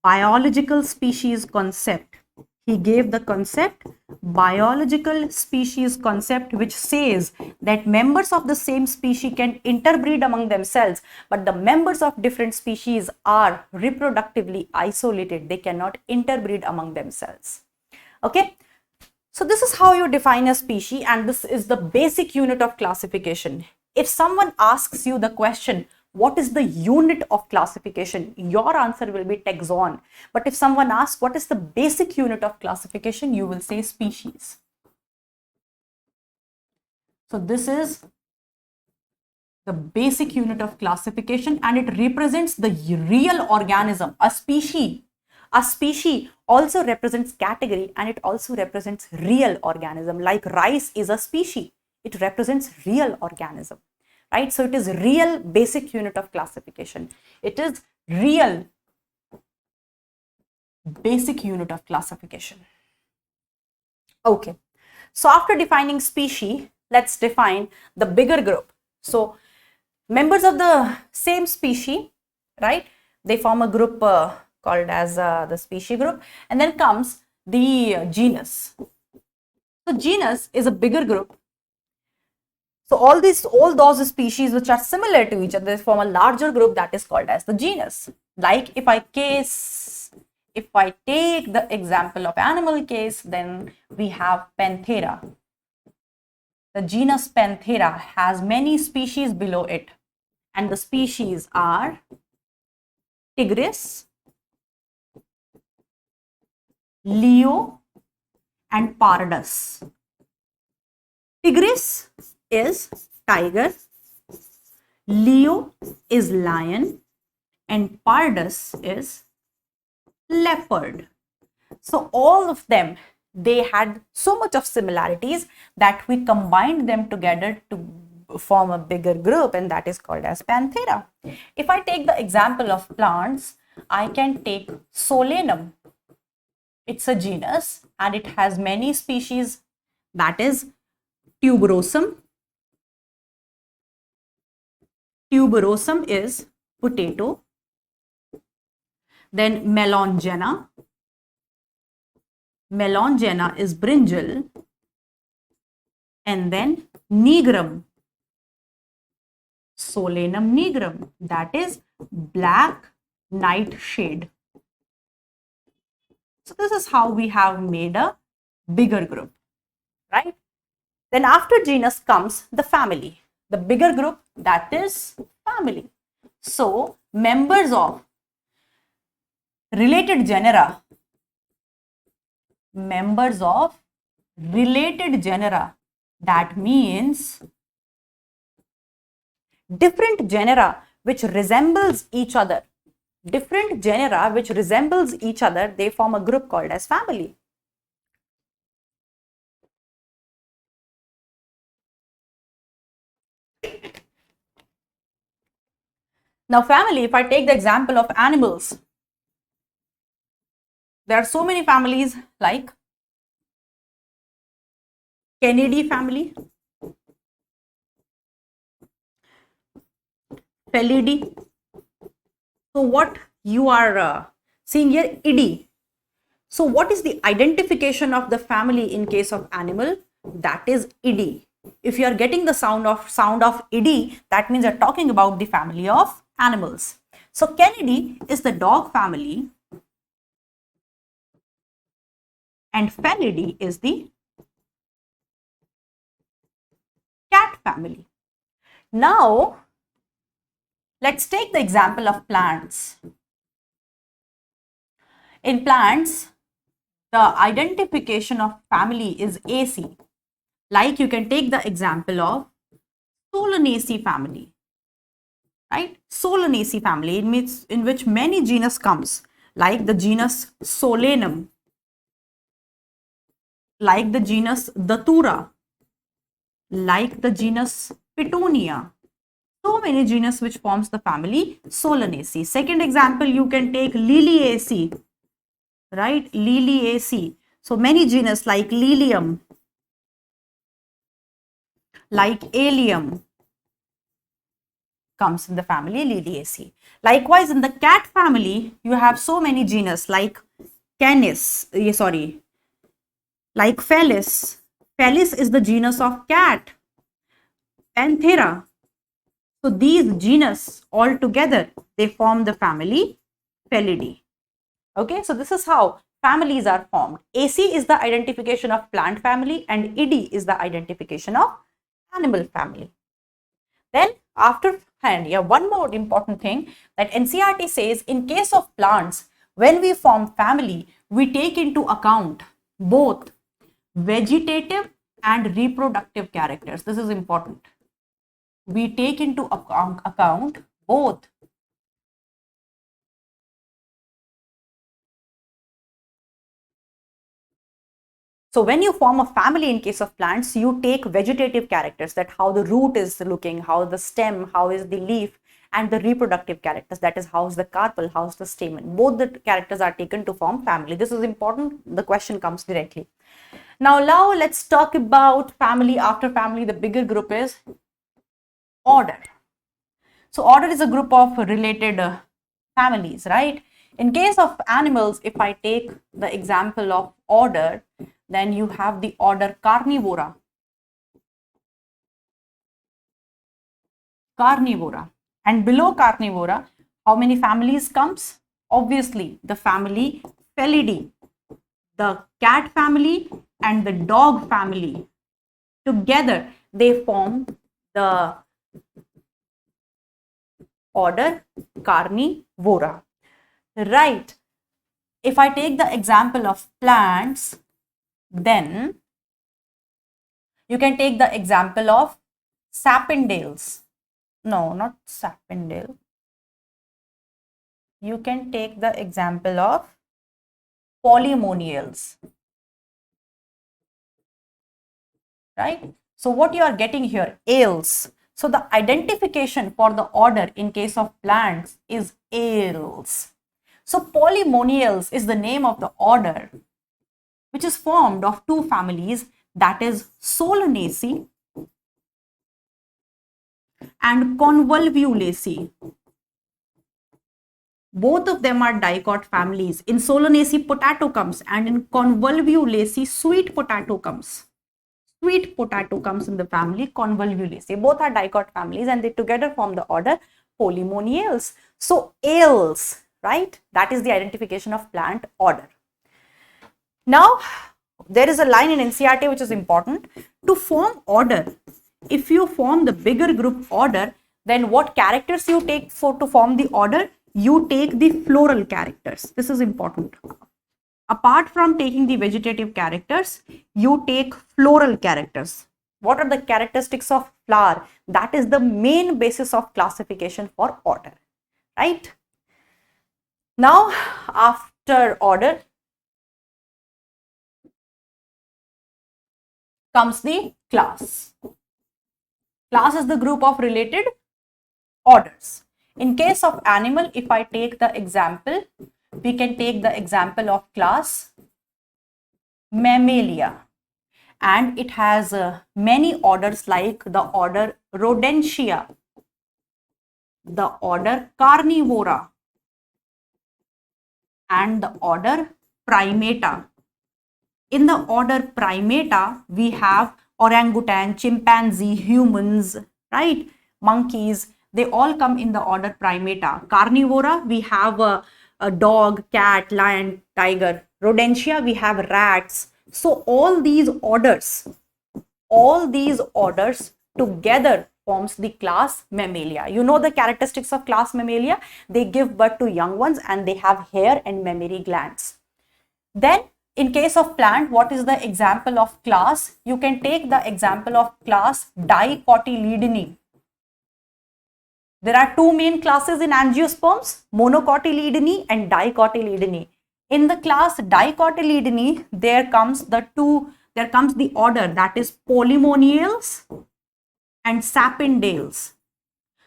biological species concept. He gave the concept biological species concept, which says that members of the same species can interbreed among themselves, but the members of different species are reproductively isolated. They cannot interbreed among themselves. Okay, so this is how you define a species, and this is the basic unit of classification. If someone asks you the question, what is the unit of classification? Your answer will be taxon. But if someone asks, what is the basic unit of classification? You will say species. So this is the basic unit of classification, and it represents the real organism. A species also represents category, and it also represents real organism. Like rice is a species. It represents real organism. Right? So it is real basic unit of classification. It is real basic unit of classification. Okay. So after defining species, let's define the bigger group. So members of the same species, right? They form a group called as the species group, and then comes the genus. So genus is a bigger group. So all those species which are similar to each other, they form a larger group that is called as the genus. Like if I take the example of animal case, then we have Panthera. The genus Panthera has many species below it, and the species are Tigris, Leo, and Pardus. Tigris is tiger, Leo is lion, and Pardus is leopard. So all of them, they had so much of similarities that we combined them together to form a bigger group, and that is called as Panthera. If I take the example of plants, I can take Solanum. It's a genus and it has many species, that is Tuberosum. Tuberosum is potato. Then Melongena. Melongena is brinjal. And then Nigrum. Solanum nigrum, that is black nightshade. So this is how we have made a bigger group, right? Then after genus comes the family, the bigger group, that is family. So members of related genera, that means different genera which resembles each other, they form a group called as family. Now family, if I take the example of animals, there are so many families like Canidae family, Felidae. So what you are seeing here, Idae. So what is the identification of the family in case of animal? That is Idae. If you are getting the sound of Idae, that means you are talking about the family of animals. So Canidae is the dog family and Felidae is the cat family. Now let's take the example of plants. In plants, the identification of family is AC. Like you can take the example of Solanaceae family, right? Solanaceae family, in which many genus comes, like the genus Solanum, like the genus Datura, like the genus Pitonia. So many genus which forms the family Solanaceae. Second example, you can take Liliaceae, right? Liliaceae. So many genus like Lilium, like Allium comes in the family Liliaceae. Likewise, in the cat family, you have so many genus like Canis, like Felis. Felis is the genus of cat. Panthera. So these genus all together, they form the family Felidae. Okay, so this is how families are formed. AC is the identification of plant family and IDI is the identification of animal family. Then one more important thing that NCERT says, in case of plants, when we form family, we take into account both vegetative and reproductive characters. This is important. We take into account both So when you form a family in case of plants, you take vegetative characters, that how the root is looking, how the stem, how is the leaf, and the reproductive characters, that is how's the carpel, how's the stamen. Both the characters are taken to form family. This is important. The question comes directly. Now let's talk about family. After family, the bigger group is order. So order is a group of related families, right? In case of animals, if I take the example of order, then you have the order Carnivora. And below Carnivora, how many families comes? Obviously, the family Felidae, the cat family and the dog family. Together, they form the order Carnivora. Right. If I take the example of plants, then you can take the example of sapindales. No, not sapindale. You can take the example of polymonials. Right? So what you are getting here, ales. So the identification for the order in case of plants is ales. So polymonials is the name of the order which is formed of two families, that is Solanaceae and Convolvulaceae. Both of them are dicot families. In Solanaceae, potato comes, and in Convolvulaceae, sweet potato comes. Sweet potato comes in the family Convolvulaceae. Both are dicot families and they together form the order Polymoniales. So ales, right? That is the identification of plant order. Now, there is a line in NCERT which is important. To form order, if you form the bigger group order, Then what characters you take to form the order? You take the floral characters. This is important. Apart from taking the vegetative characters, you take floral characters. What are the characteristics of flower? That is the main basis of classification for order, right? Now, after order comes the class. Class is the group of related orders. In case of animal, if I take the example, we can take the example of class Mammalia, and it has many orders like the order Rodentia, the order Carnivora, and the order Primata. In the order Primata, we have orangutan, chimpanzee, humans, right? Monkeys, they all come in the order Primata. Carnivora, we have a dog, cat, lion, tiger. Rodentia, we have rats. So all these orders together forms the class Mammalia. You know the characteristics of class Mammalia? They give birth to young ones and they have hair and mammary glands. Then in case of plant, what is the example of class? You can take the example of class Dicotyledone. There are two main classes in angiosperms, Monocotyledone and Dicotyledone. In the class Dicotyledone, there comes the order, that is Polymoniales and Sapindales.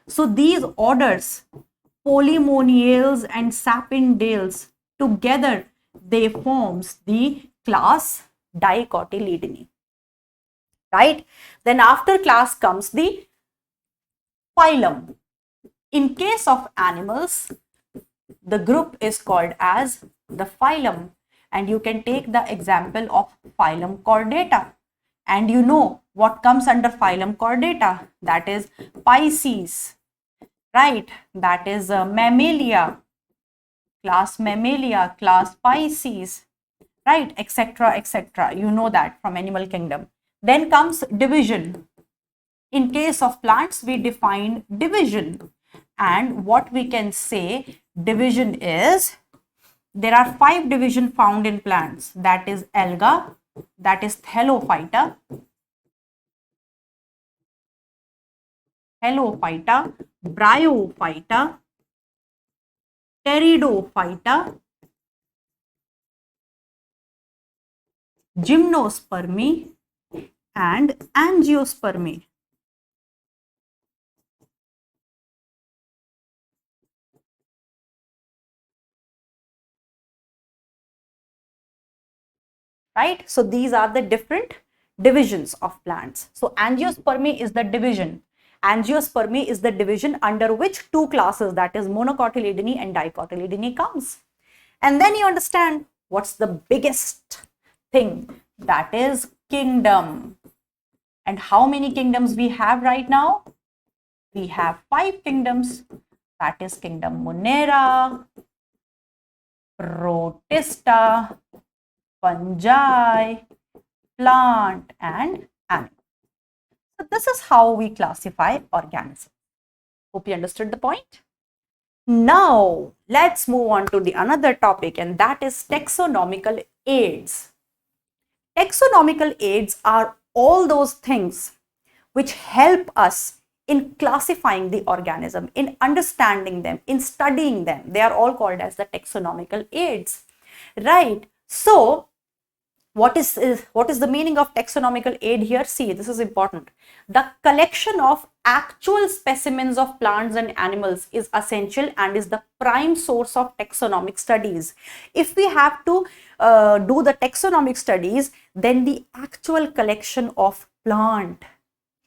So these orders, Polymoniales and Sapindales, together they forms the class Dicotyledone, right? Then after class comes the phylum. In case of animals, the group is called as the phylum, and you can take the example of phylum Chordata, and you know what comes under phylum Chordata, that is Pisces, right? That is Mammalia, class Pisces, right, etc, etc. You know that from animal kingdom. Then comes division. In case of plants, we define division, and what we can say division is, there are 5 divisions found in plants, that is alga, that is Thallophyta, Bryophyta, Pteridophyta, Gymnospermy and Angiospermy. Right? So these are the different divisions of plants. So angiospermy is the division. Angiospermy is the division under which two classes, that is Monocotyledone and Dicotyledone, comes. And then you understand what's the biggest thing, that is kingdom. And how many kingdoms we have right now? We have 5 kingdoms, that is kingdom Monera, Protista, fungi, plant, and animal. So this is how we classify organisms. Hope you understood the point. Now let's move on to the another topic, and that is taxonomical aids. Taxonomical aids are all those things which help us in classifying the organism, in understanding them, in studying them. They are all called as the taxonomical aids, right? So what is the meaning of taxonomical aid here? See, this is important. The collection of actual specimens of plants and animals is essential and is the prime source of taxonomic studies. If we have to do the taxonomic studies, then the actual collection of plant,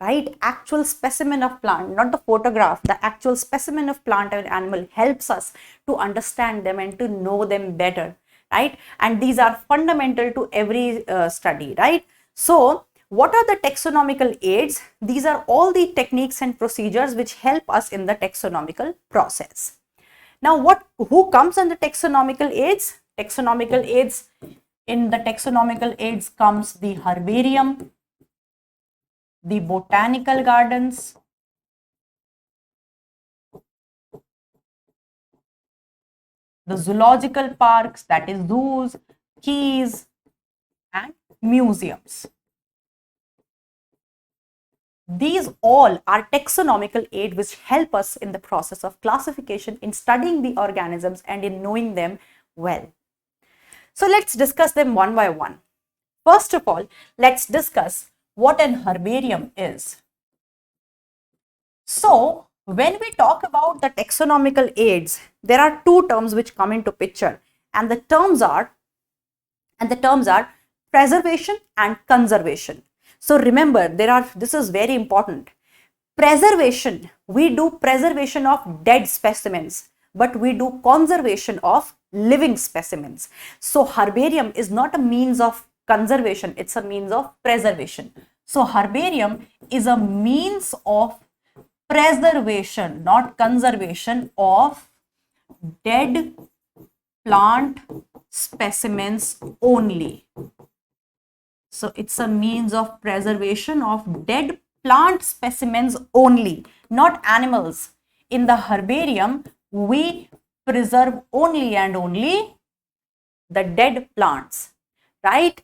right, actual specimen of plant, not the photograph, the actual specimen of plant and animal helps us to understand them and to know them better, right? And these are fundamental to every study, right? So what are the taxonomical aids? These are all the techniques and procedures which help us in the taxonomical process. Now who comes under taxonomical aids? Taxonomical aids, in the taxonomical aids comes the herbarium, the botanical gardens, the zoological parks, that is zoos, keys, and museums. These all are taxonomical aid which help us in the process of classification, in studying the organisms and in knowing them well. So let's discuss them one by one. First of all, let's discuss what an herbarium is. So when we talk about the taxonomical aids, there are two terms which come into picture, and the terms are preservation and conservation. So remember, this is very important. Preservation, we do preservation of dead specimens, but we do conservation of living specimens. So herbarium is not a means of conservation, it's a means of preservation. So herbarium is a means of preservation, not conservation, of dead plant specimens only. So it's a means of preservation of dead plant specimens only, not animals. In the herbarium, we preserve only and only the dead plants, right?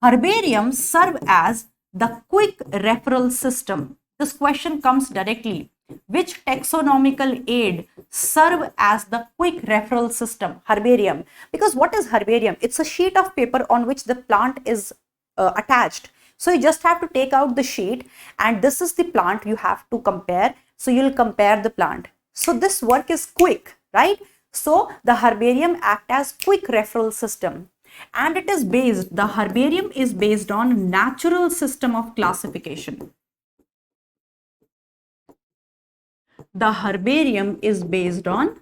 Herbariums serve as the quick referral system. This question comes directly. Which taxonomical aid serve as the quick referral system? Herbarium. Because what is herbarium? It's a sheet of paper on which the plant is attached. So you just have to take out the sheet, and this is the plant you have to compare. So you'll compare the plant. So this work is quick, right? So the herbarium act as quick referral system. And it is based, the herbarium is based on natural system of classification. The herbarium is based on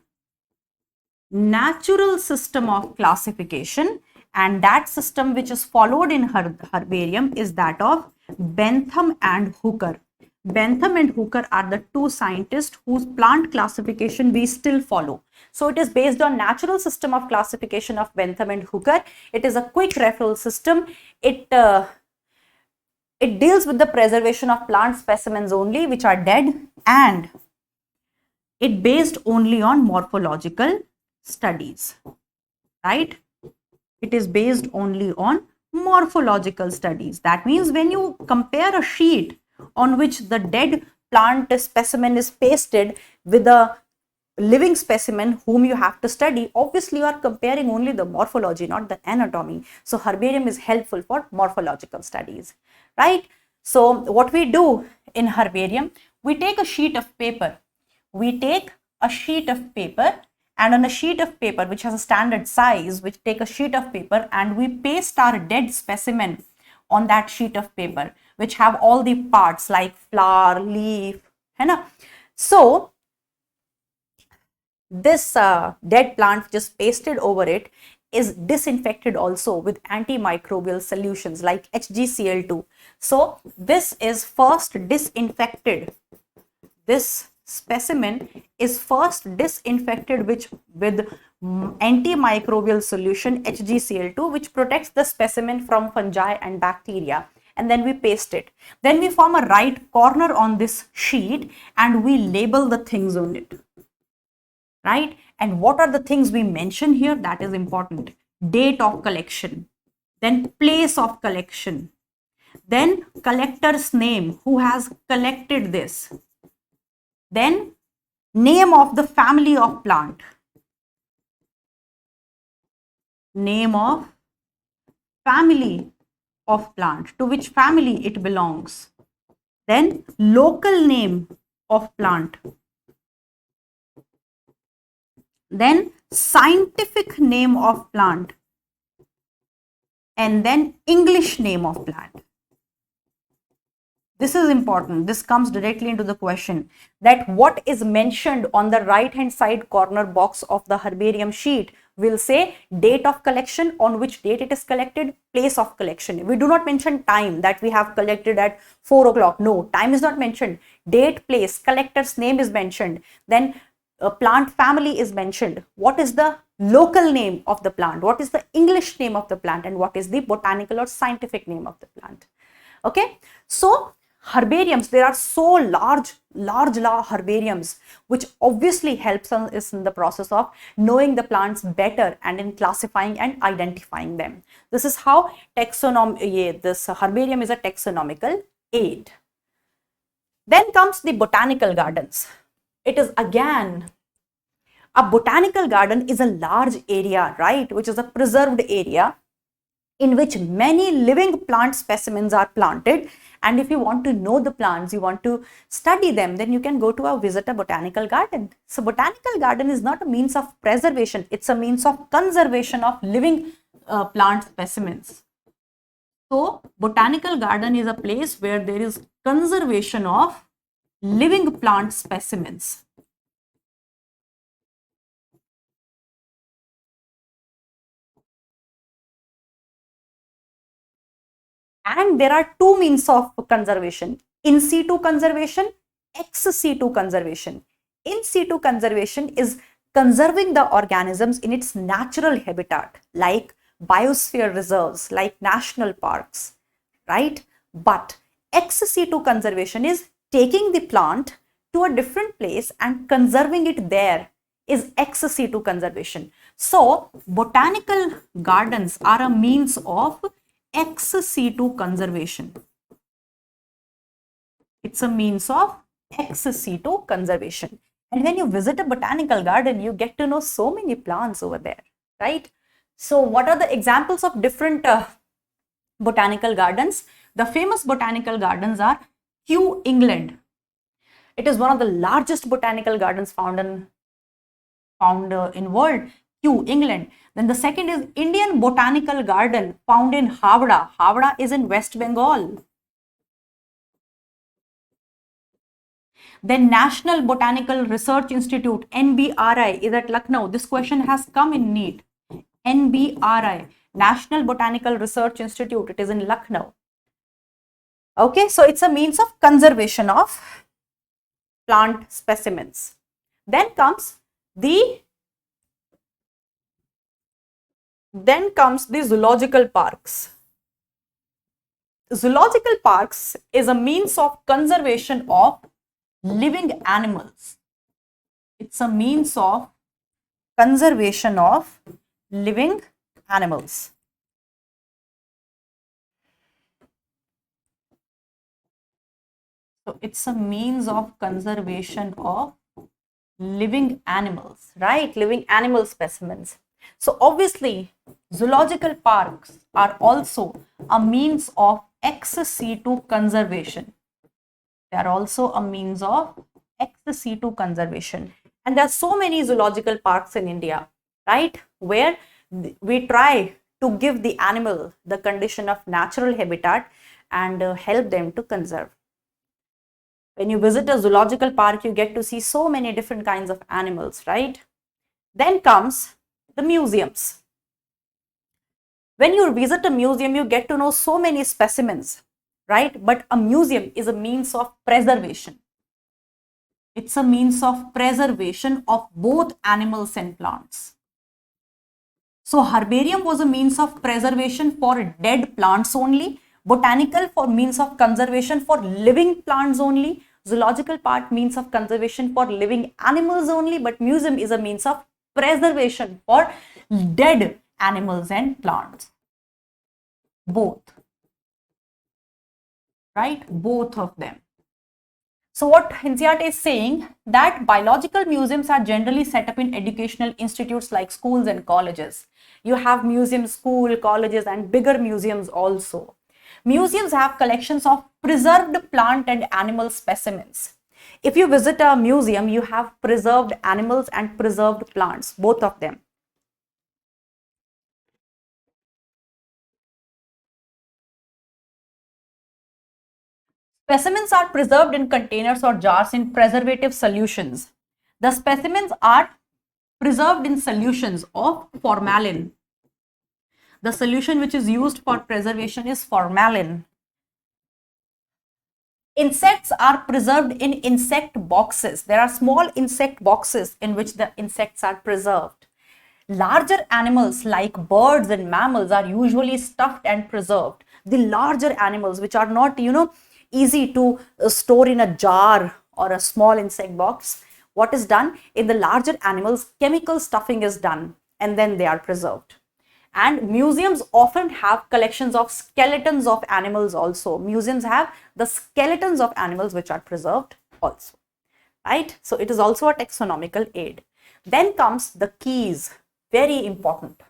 natural system of classification, and that system which is followed in herbarium is that of Bentham and Hooker. Bentham and Hooker are the two scientists whose plant classification we still follow. So it is based on natural system of classification of Bentham and Hooker. It is a quick referral system. It deals with the preservation of plant specimens only which are dead, and it based only on morphological studies, right? It is based only on morphological studies. That means when you compare a sheet on which the dead plant specimen is pasted with a living specimen whom you have to study, obviously you are comparing only the morphology, not the anatomy. So herbarium is helpful for morphological studies, right? So what we do in herbarium, we take a sheet of paper. And on a sheet of paper which has a standard size, we take a sheet of paper and we paste our dead specimen on that sheet of paper, which have all the parts like flower, leaf, है So this dead plant just pasted over it is disinfected also with antimicrobial solutions like HgCl2. So this is first disinfected. This specimen is first disinfected with antimicrobial solution HgCl2, which protects the specimen from fungi and bacteria, and then we paste it. Then we form a right corner on this sheet and we label the things on it, right? And what are the things we mention here? That is important. Date of collection, then place of collection, then collector's name, who has collected this, then name of the family of plant, name of family of plant, to which family it belongs, then local name of plant, then scientific name of plant, and then English name of plant. This is important. This comes directly into the question that what is mentioned on the right hand side corner box of the herbarium sheet will say date of collection, on which date it is collected, place of collection. We do not mention time, that we have collected at 4 o'clock. No, time is not mentioned. Date, place, collector's name is mentioned. Then a plant family is mentioned. What is the local name of the plant? What is the English name of the plant? And what is the botanical or scientific name of the plant? Okay, so Herbariums, there are so large herbariums, which obviously helps us in the process of knowing the plants better and in classifying and identifying them. This is how taxonomy, this herbarium is a taxonomical aid. Then comes the botanical gardens. It is again, a botanical garden is a large area, right, which is a preserved area in which many living plant specimens are planted. And if you want to know the plants, you want to study them, then you can go to visit a botanical garden. So botanical garden is not a means of preservation, it's a means of conservation of living plant specimens. So botanical garden is a place where there is conservation of living plant specimens. And there are two means of conservation: in situ conservation, ex situ conservation. In situ conservation is conserving the organisms in its natural habitat, like biosphere reserves, like national parks, right? But ex situ conservation is taking the plant to a different place and conserving it there, is ex situ conservation. So botanical gardens are a means of ex situ conservation. It's a means of ex situ conservation. And when you visit a botanical garden, you get to know so many plants over there, right? So what are the examples of different botanical gardens? The famous botanical gardens are Kew, England. It is one of the largest botanical gardens found in world. Kew, England. Then the second is Indian Botanical Garden, found in Havda. Havda is in West Bengal. Then National Botanical Research Institute, NBRI, is at Lucknow. This question has come in NEET. NBRI, National Botanical Research Institute, it is in Lucknow. Okay, so it's a means of conservation of plant specimens. Then comes the zoological parks. Zoological parks is a means of conservation of living animals. It's a means of conservation of living animals. So it's a means of conservation of living animals, right? Living animal specimens. So obviously, zoological parks are also a means of ex situ conservation. They are also a means of ex situ conservation. And there are so many zoological parks in India, right? Where we try to give the animal the condition of natural habitat and help them to conserve. When you visit a zoological park, you get to see so many different kinds of animals, right? Then comes the museums. When you visit a museum, you get to know so many specimens, right? But a museum is a means of preservation. It's a means of preservation of both animals and plants. So herbarium was a means of preservation for dead plants only. Botanical for means of conservation for living plants only. Zoological part means of conservation for living animals only. But museum is a means of preservation for dead animals and plants. Both. Right? Both of them. So what NCERT is saying, that biological museums are generally set up in educational institutes like schools and colleges. You have museums, school, colleges, and bigger museums also. Museums have collections of preserved plant and animal specimens. If you visit a museum, you have preserved animals and preserved plants, both of them. Specimens are preserved in containers or jars in preservative solutions. The specimens are preserved in solutions of formalin. The solution which is used for preservation is formalin. Insects are preserved in insect boxes. There are small insect boxes in which the insects are preserved. Larger animals like birds and mammals are usually stuffed and preserved. The larger animals which are not, easy to store in a jar or a small insect box. What is done? In the larger animals, chemical stuffing is done and then they are preserved. And museums often have collections of skeletons of animals also. Museums have the skeletons of animals which are preserved also, right? So it is also a taxonomical aid. Then comes the keys, very important.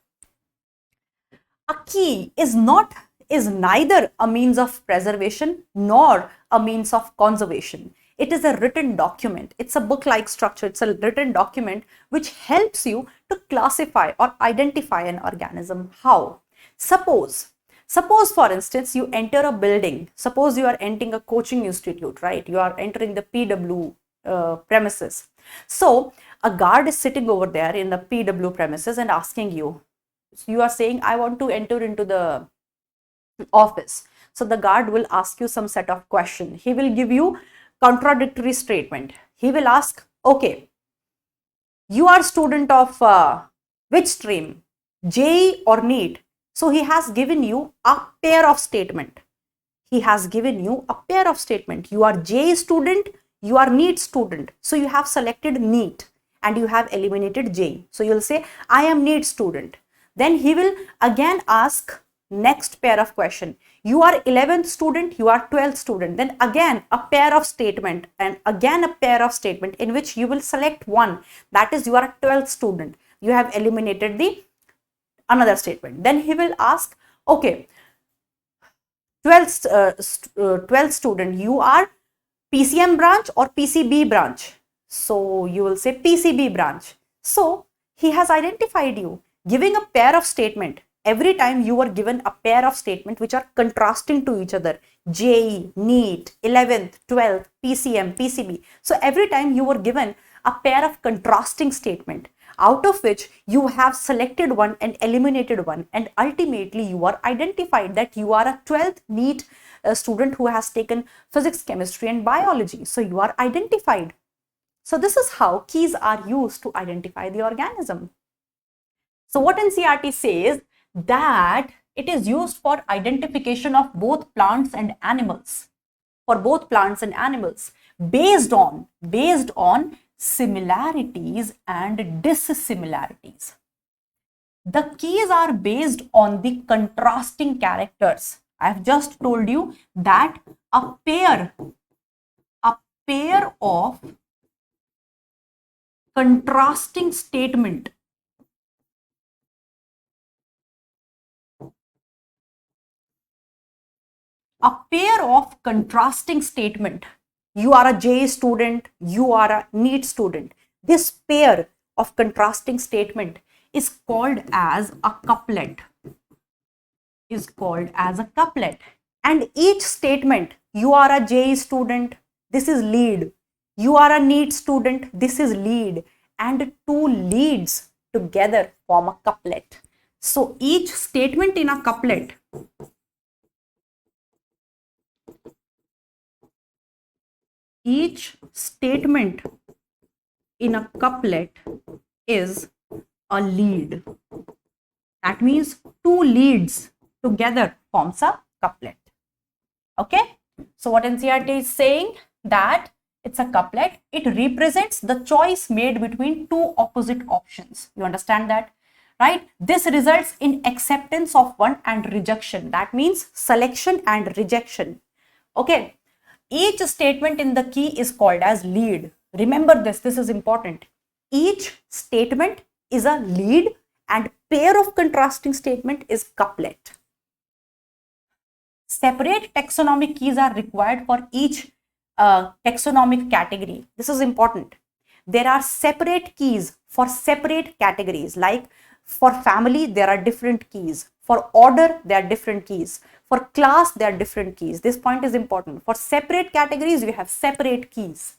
A key is neither a means of preservation nor a means of conservation. It is a written document. It's a book-like structure. It's a written document which helps you to classify or identify an organism. How? Suppose for instance, you enter a building. Suppose you are entering a coaching institute, right? You are entering the PW premises. So a guard is sitting over there in the PW premises and asking you, you are saying, I want to enter into the office. So the guard will ask you some set of question. He will give you contradictory statement. He will ask, okay, you are student of which stream, JEE or NEET? So he has given you a pair of statement. He has given you a pair of statement. You are JEE student, you are NEET student. So you have selected NEET and you have eliminated JEE. So you'll say, I am NEET student. Then he will again ask next pair of question. You are 11th student, you are 12th student. Then again a pair of statement and again a pair of statement in which you will select one. That is, you are a 12th student. You have eliminated the another statement. Then he will ask, okay, 12th student, you are PCM branch or PCB branch? So you will say PCB branch. So he has identified you, giving a pair of statement. Every time you are given a pair of statement which are contrasting to each other, JEE, NEET, 11th, 12th, PCM, PCB. So every time you were given a pair of contrasting statement, out of which you have selected one and eliminated one, and ultimately you are identified that you are a 12th NEET student who has taken physics, chemistry and biology. So you are identified. So this is how keys are used to identify the organism. So what NCERT says, that it is used for identification of both plants and animals, based on similarities and dissimilarities. The keys are based on the contrasting characters. I have just told you that a pair of contrasting statement you are a JEE student, you are a NEET student. This pair of contrasting statement is called as a couplet. And each statement, you are a JEE student, this is lead. You are a NEET student, this is lead. And two leads together form a couplet. So each statement in a couplet is a lead. That means two leads together forms a couplet. Okay. So what NCERT is saying, that it's a couplet. It represents the choice made between two opposite options. You understand that, right? This results in acceptance of one and rejection. That means selection and rejection. Okay. Each statement in the key is called as lead. Remember this is important. Each statement is a lead and pair of contrasting statement is couplet. Separate taxonomic keys are required for each taxonomic category. This is important. There are separate keys for separate categories. Like for family, there are different keys. For order, there are different keys. For class, there are different keys. This point is important. For separate categories, we have separate keys.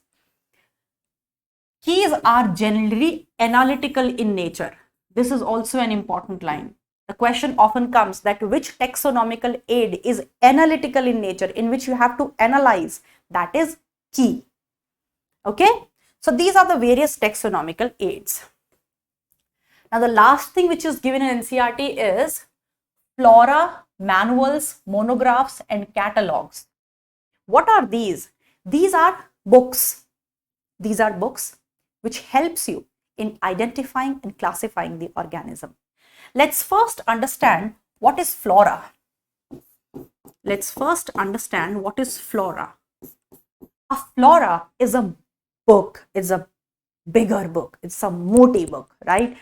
Keys are generally analytical in nature. This is also an important line. The question often comes that which taxonomical aid is analytical in nature, in which you have to analyze, that is key. Okay. So these are the various taxonomical aids. Now the last thing which is given in NCERT is flora, manuals, monographs and catalogs. What are these? These are books. These are books which helps you in identifying and classifying the organism. Let's first understand what is flora. Let's first understand what is flora. A flora is a book, it's a bigger book, it's a moty book, right?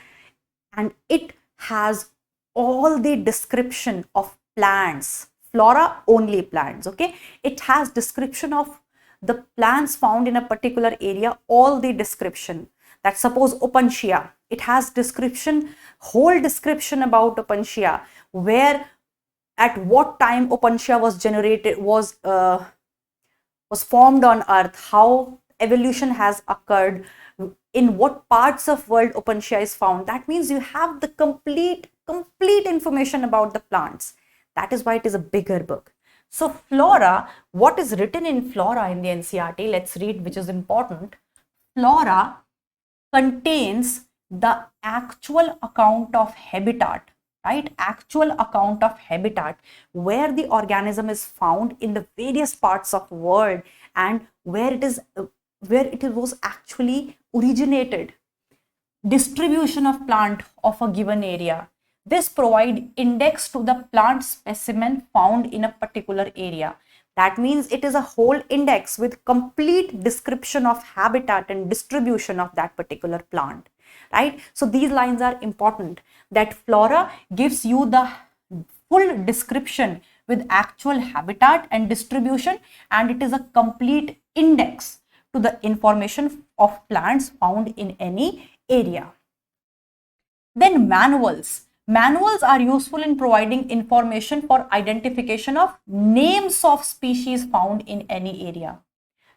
And it has all the description of plants, flora only plants, okay? It has description of the plants found in a particular area, all the description. That suppose Opuntia, it has description, whole description about Opuntia, where at what time Opuntia was generated, was formed on earth, how evolution has occurred, in what parts of world Opuntia is found. That means you have the complete information about the plants. That is why it is a bigger book. So flora, what is written in flora in the NCERT, let's read, which is important. Flora contains the actual account of habitat, right? Actual account of habitat, where the organism is found in the various parts of world and where it was actually originated. Distribution of plant of a given area. This provide index to the plant specimen found in a particular area. That means it is a whole index with complete description of habitat and distribution of that particular plant, right? So these lines are important, that flora gives you the full description with actual habitat and distribution, and it is a complete index to the information of plants found in any area. Then manuals. Manuals are useful in providing information for identification of names of species found in any area,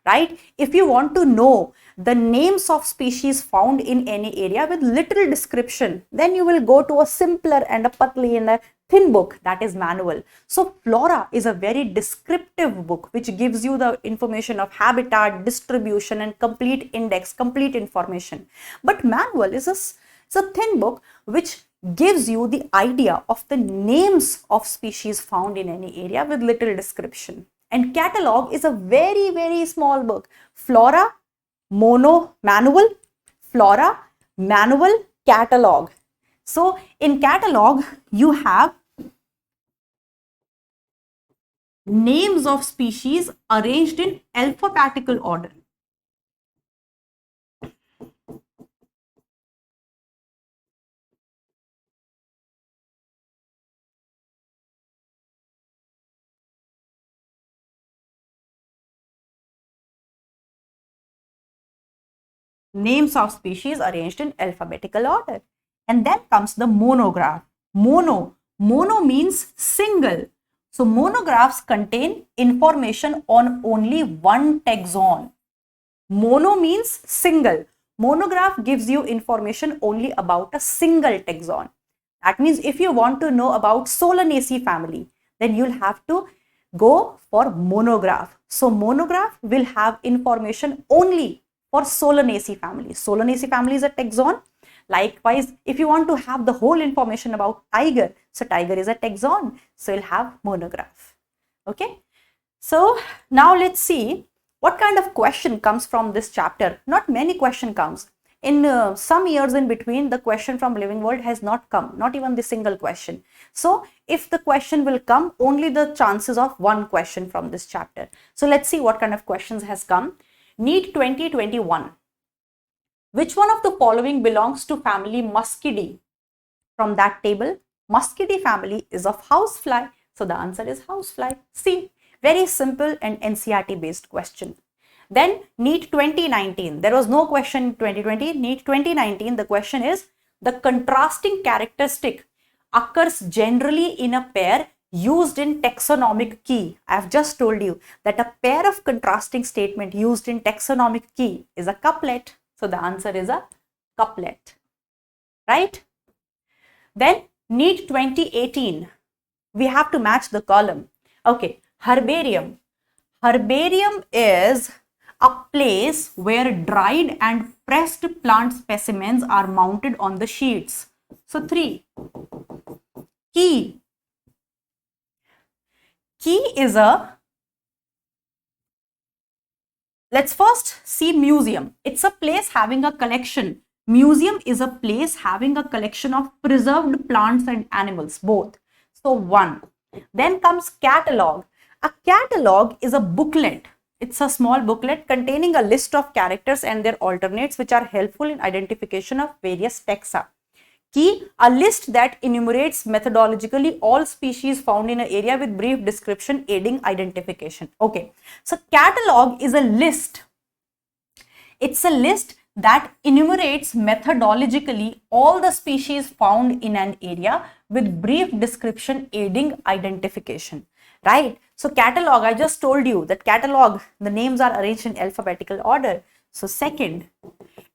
right? If you want to know the names of species found in any area with little description, then you will go to a simpler and a patli and a thin book, that is manual. So flora is a very descriptive book which gives you the information of habitat, distribution and complete index, complete information. But manual is a thin book which gives you the idea of the names of species found in any area with little description. And catalog is a very small book. Flora, manual, flora, manual, catalog. So in catalog, you have names of species arranged in alphabetical order. Names of species arranged in alphabetical order. And then comes the monograph. Mono means single. So monographs contain information on only one taxon. Mono means single. Monograph gives you information only about a single taxon. That means if you want to know about Solanaceae family, then you'll have to go for monograph. So monograph will have information only for Solanaceae family. Solanaceae family is a taxon. Likewise, if you want to have the whole information about tiger, so tiger is a taxon, so you'll have monograph. Okay. So now let's see what kind of question comes from this chapter. Not many question comes. In some years in between, the question from living world has not come, not even the single question. So if the question will come, only the chances of one question from this chapter. So let's see what kind of questions has come. NEET 2021. Which one of the following belongs to family Muscidae? From that table, Muscidae family is of housefly. So the answer is housefly. C. Very simple and NCERT based question. Then NEET 2019. There was no question in 2020. NEET 2019, the question is, the contrasting characteristic occurs generally in a pair used in taxonomic key. I have just told you that a pair of contrasting statement used in taxonomic key is a couplet. So the answer is a couplet, right? Then NEET 2018, we have to match the column. Okay, herbarium. Herbarium is a place where dried and pressed plant specimens are mounted on the sheets. So 3. Key. Key is a Let's first see museum. It's a place having a collection. Museum is a place having a collection of preserved plants and animals, both. So 1. Then comes catalog. A catalog is a booklet. It's a small booklet containing a list of characters and their alternates which are helpful in identification of various taxa. Key, a list that enumerates methodologically all species found in an area with brief description aiding identification. Okay, so catalog is a list. It's a list that enumerates methodologically all the species found in an area with brief description aiding identification, right? So catalog, I just told you that catalog, the names are arranged in alphabetical order. So second,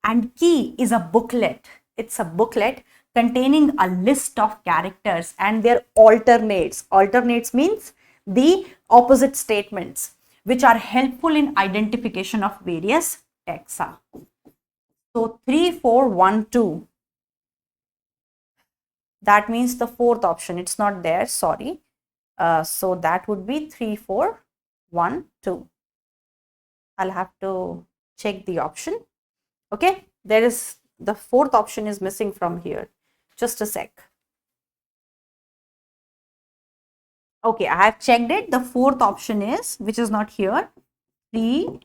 and key is a booklet. It's a booklet containing a list of characters and their alternates. Alternates means the opposite statements which are helpful in identification of various taxa. So 3, 4, 1, 2. That means the fourth option. It's not there, sorry. So that would be 3, 4, 1, 2. I'll have to check the option. Okay, there is the fourth option is missing from here. Just a sec. Okay, I have checked it. The fourth option is, which is not here, 3,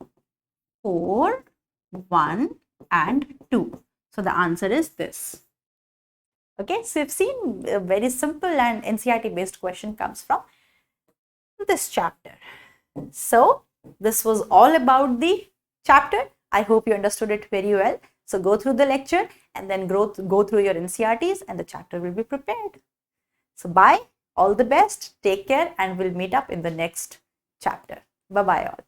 4, 1 and 2. So the answer is this. Okay, so you've seen a very simple and NCERT based question comes from this chapter. So this was all about the chapter. I hope you understood it very well. So go through the lecture and then go through your NCERTs and the chapter will be prepared. So bye, all the best, take care, and we'll meet up in the next chapter. Bye-bye all.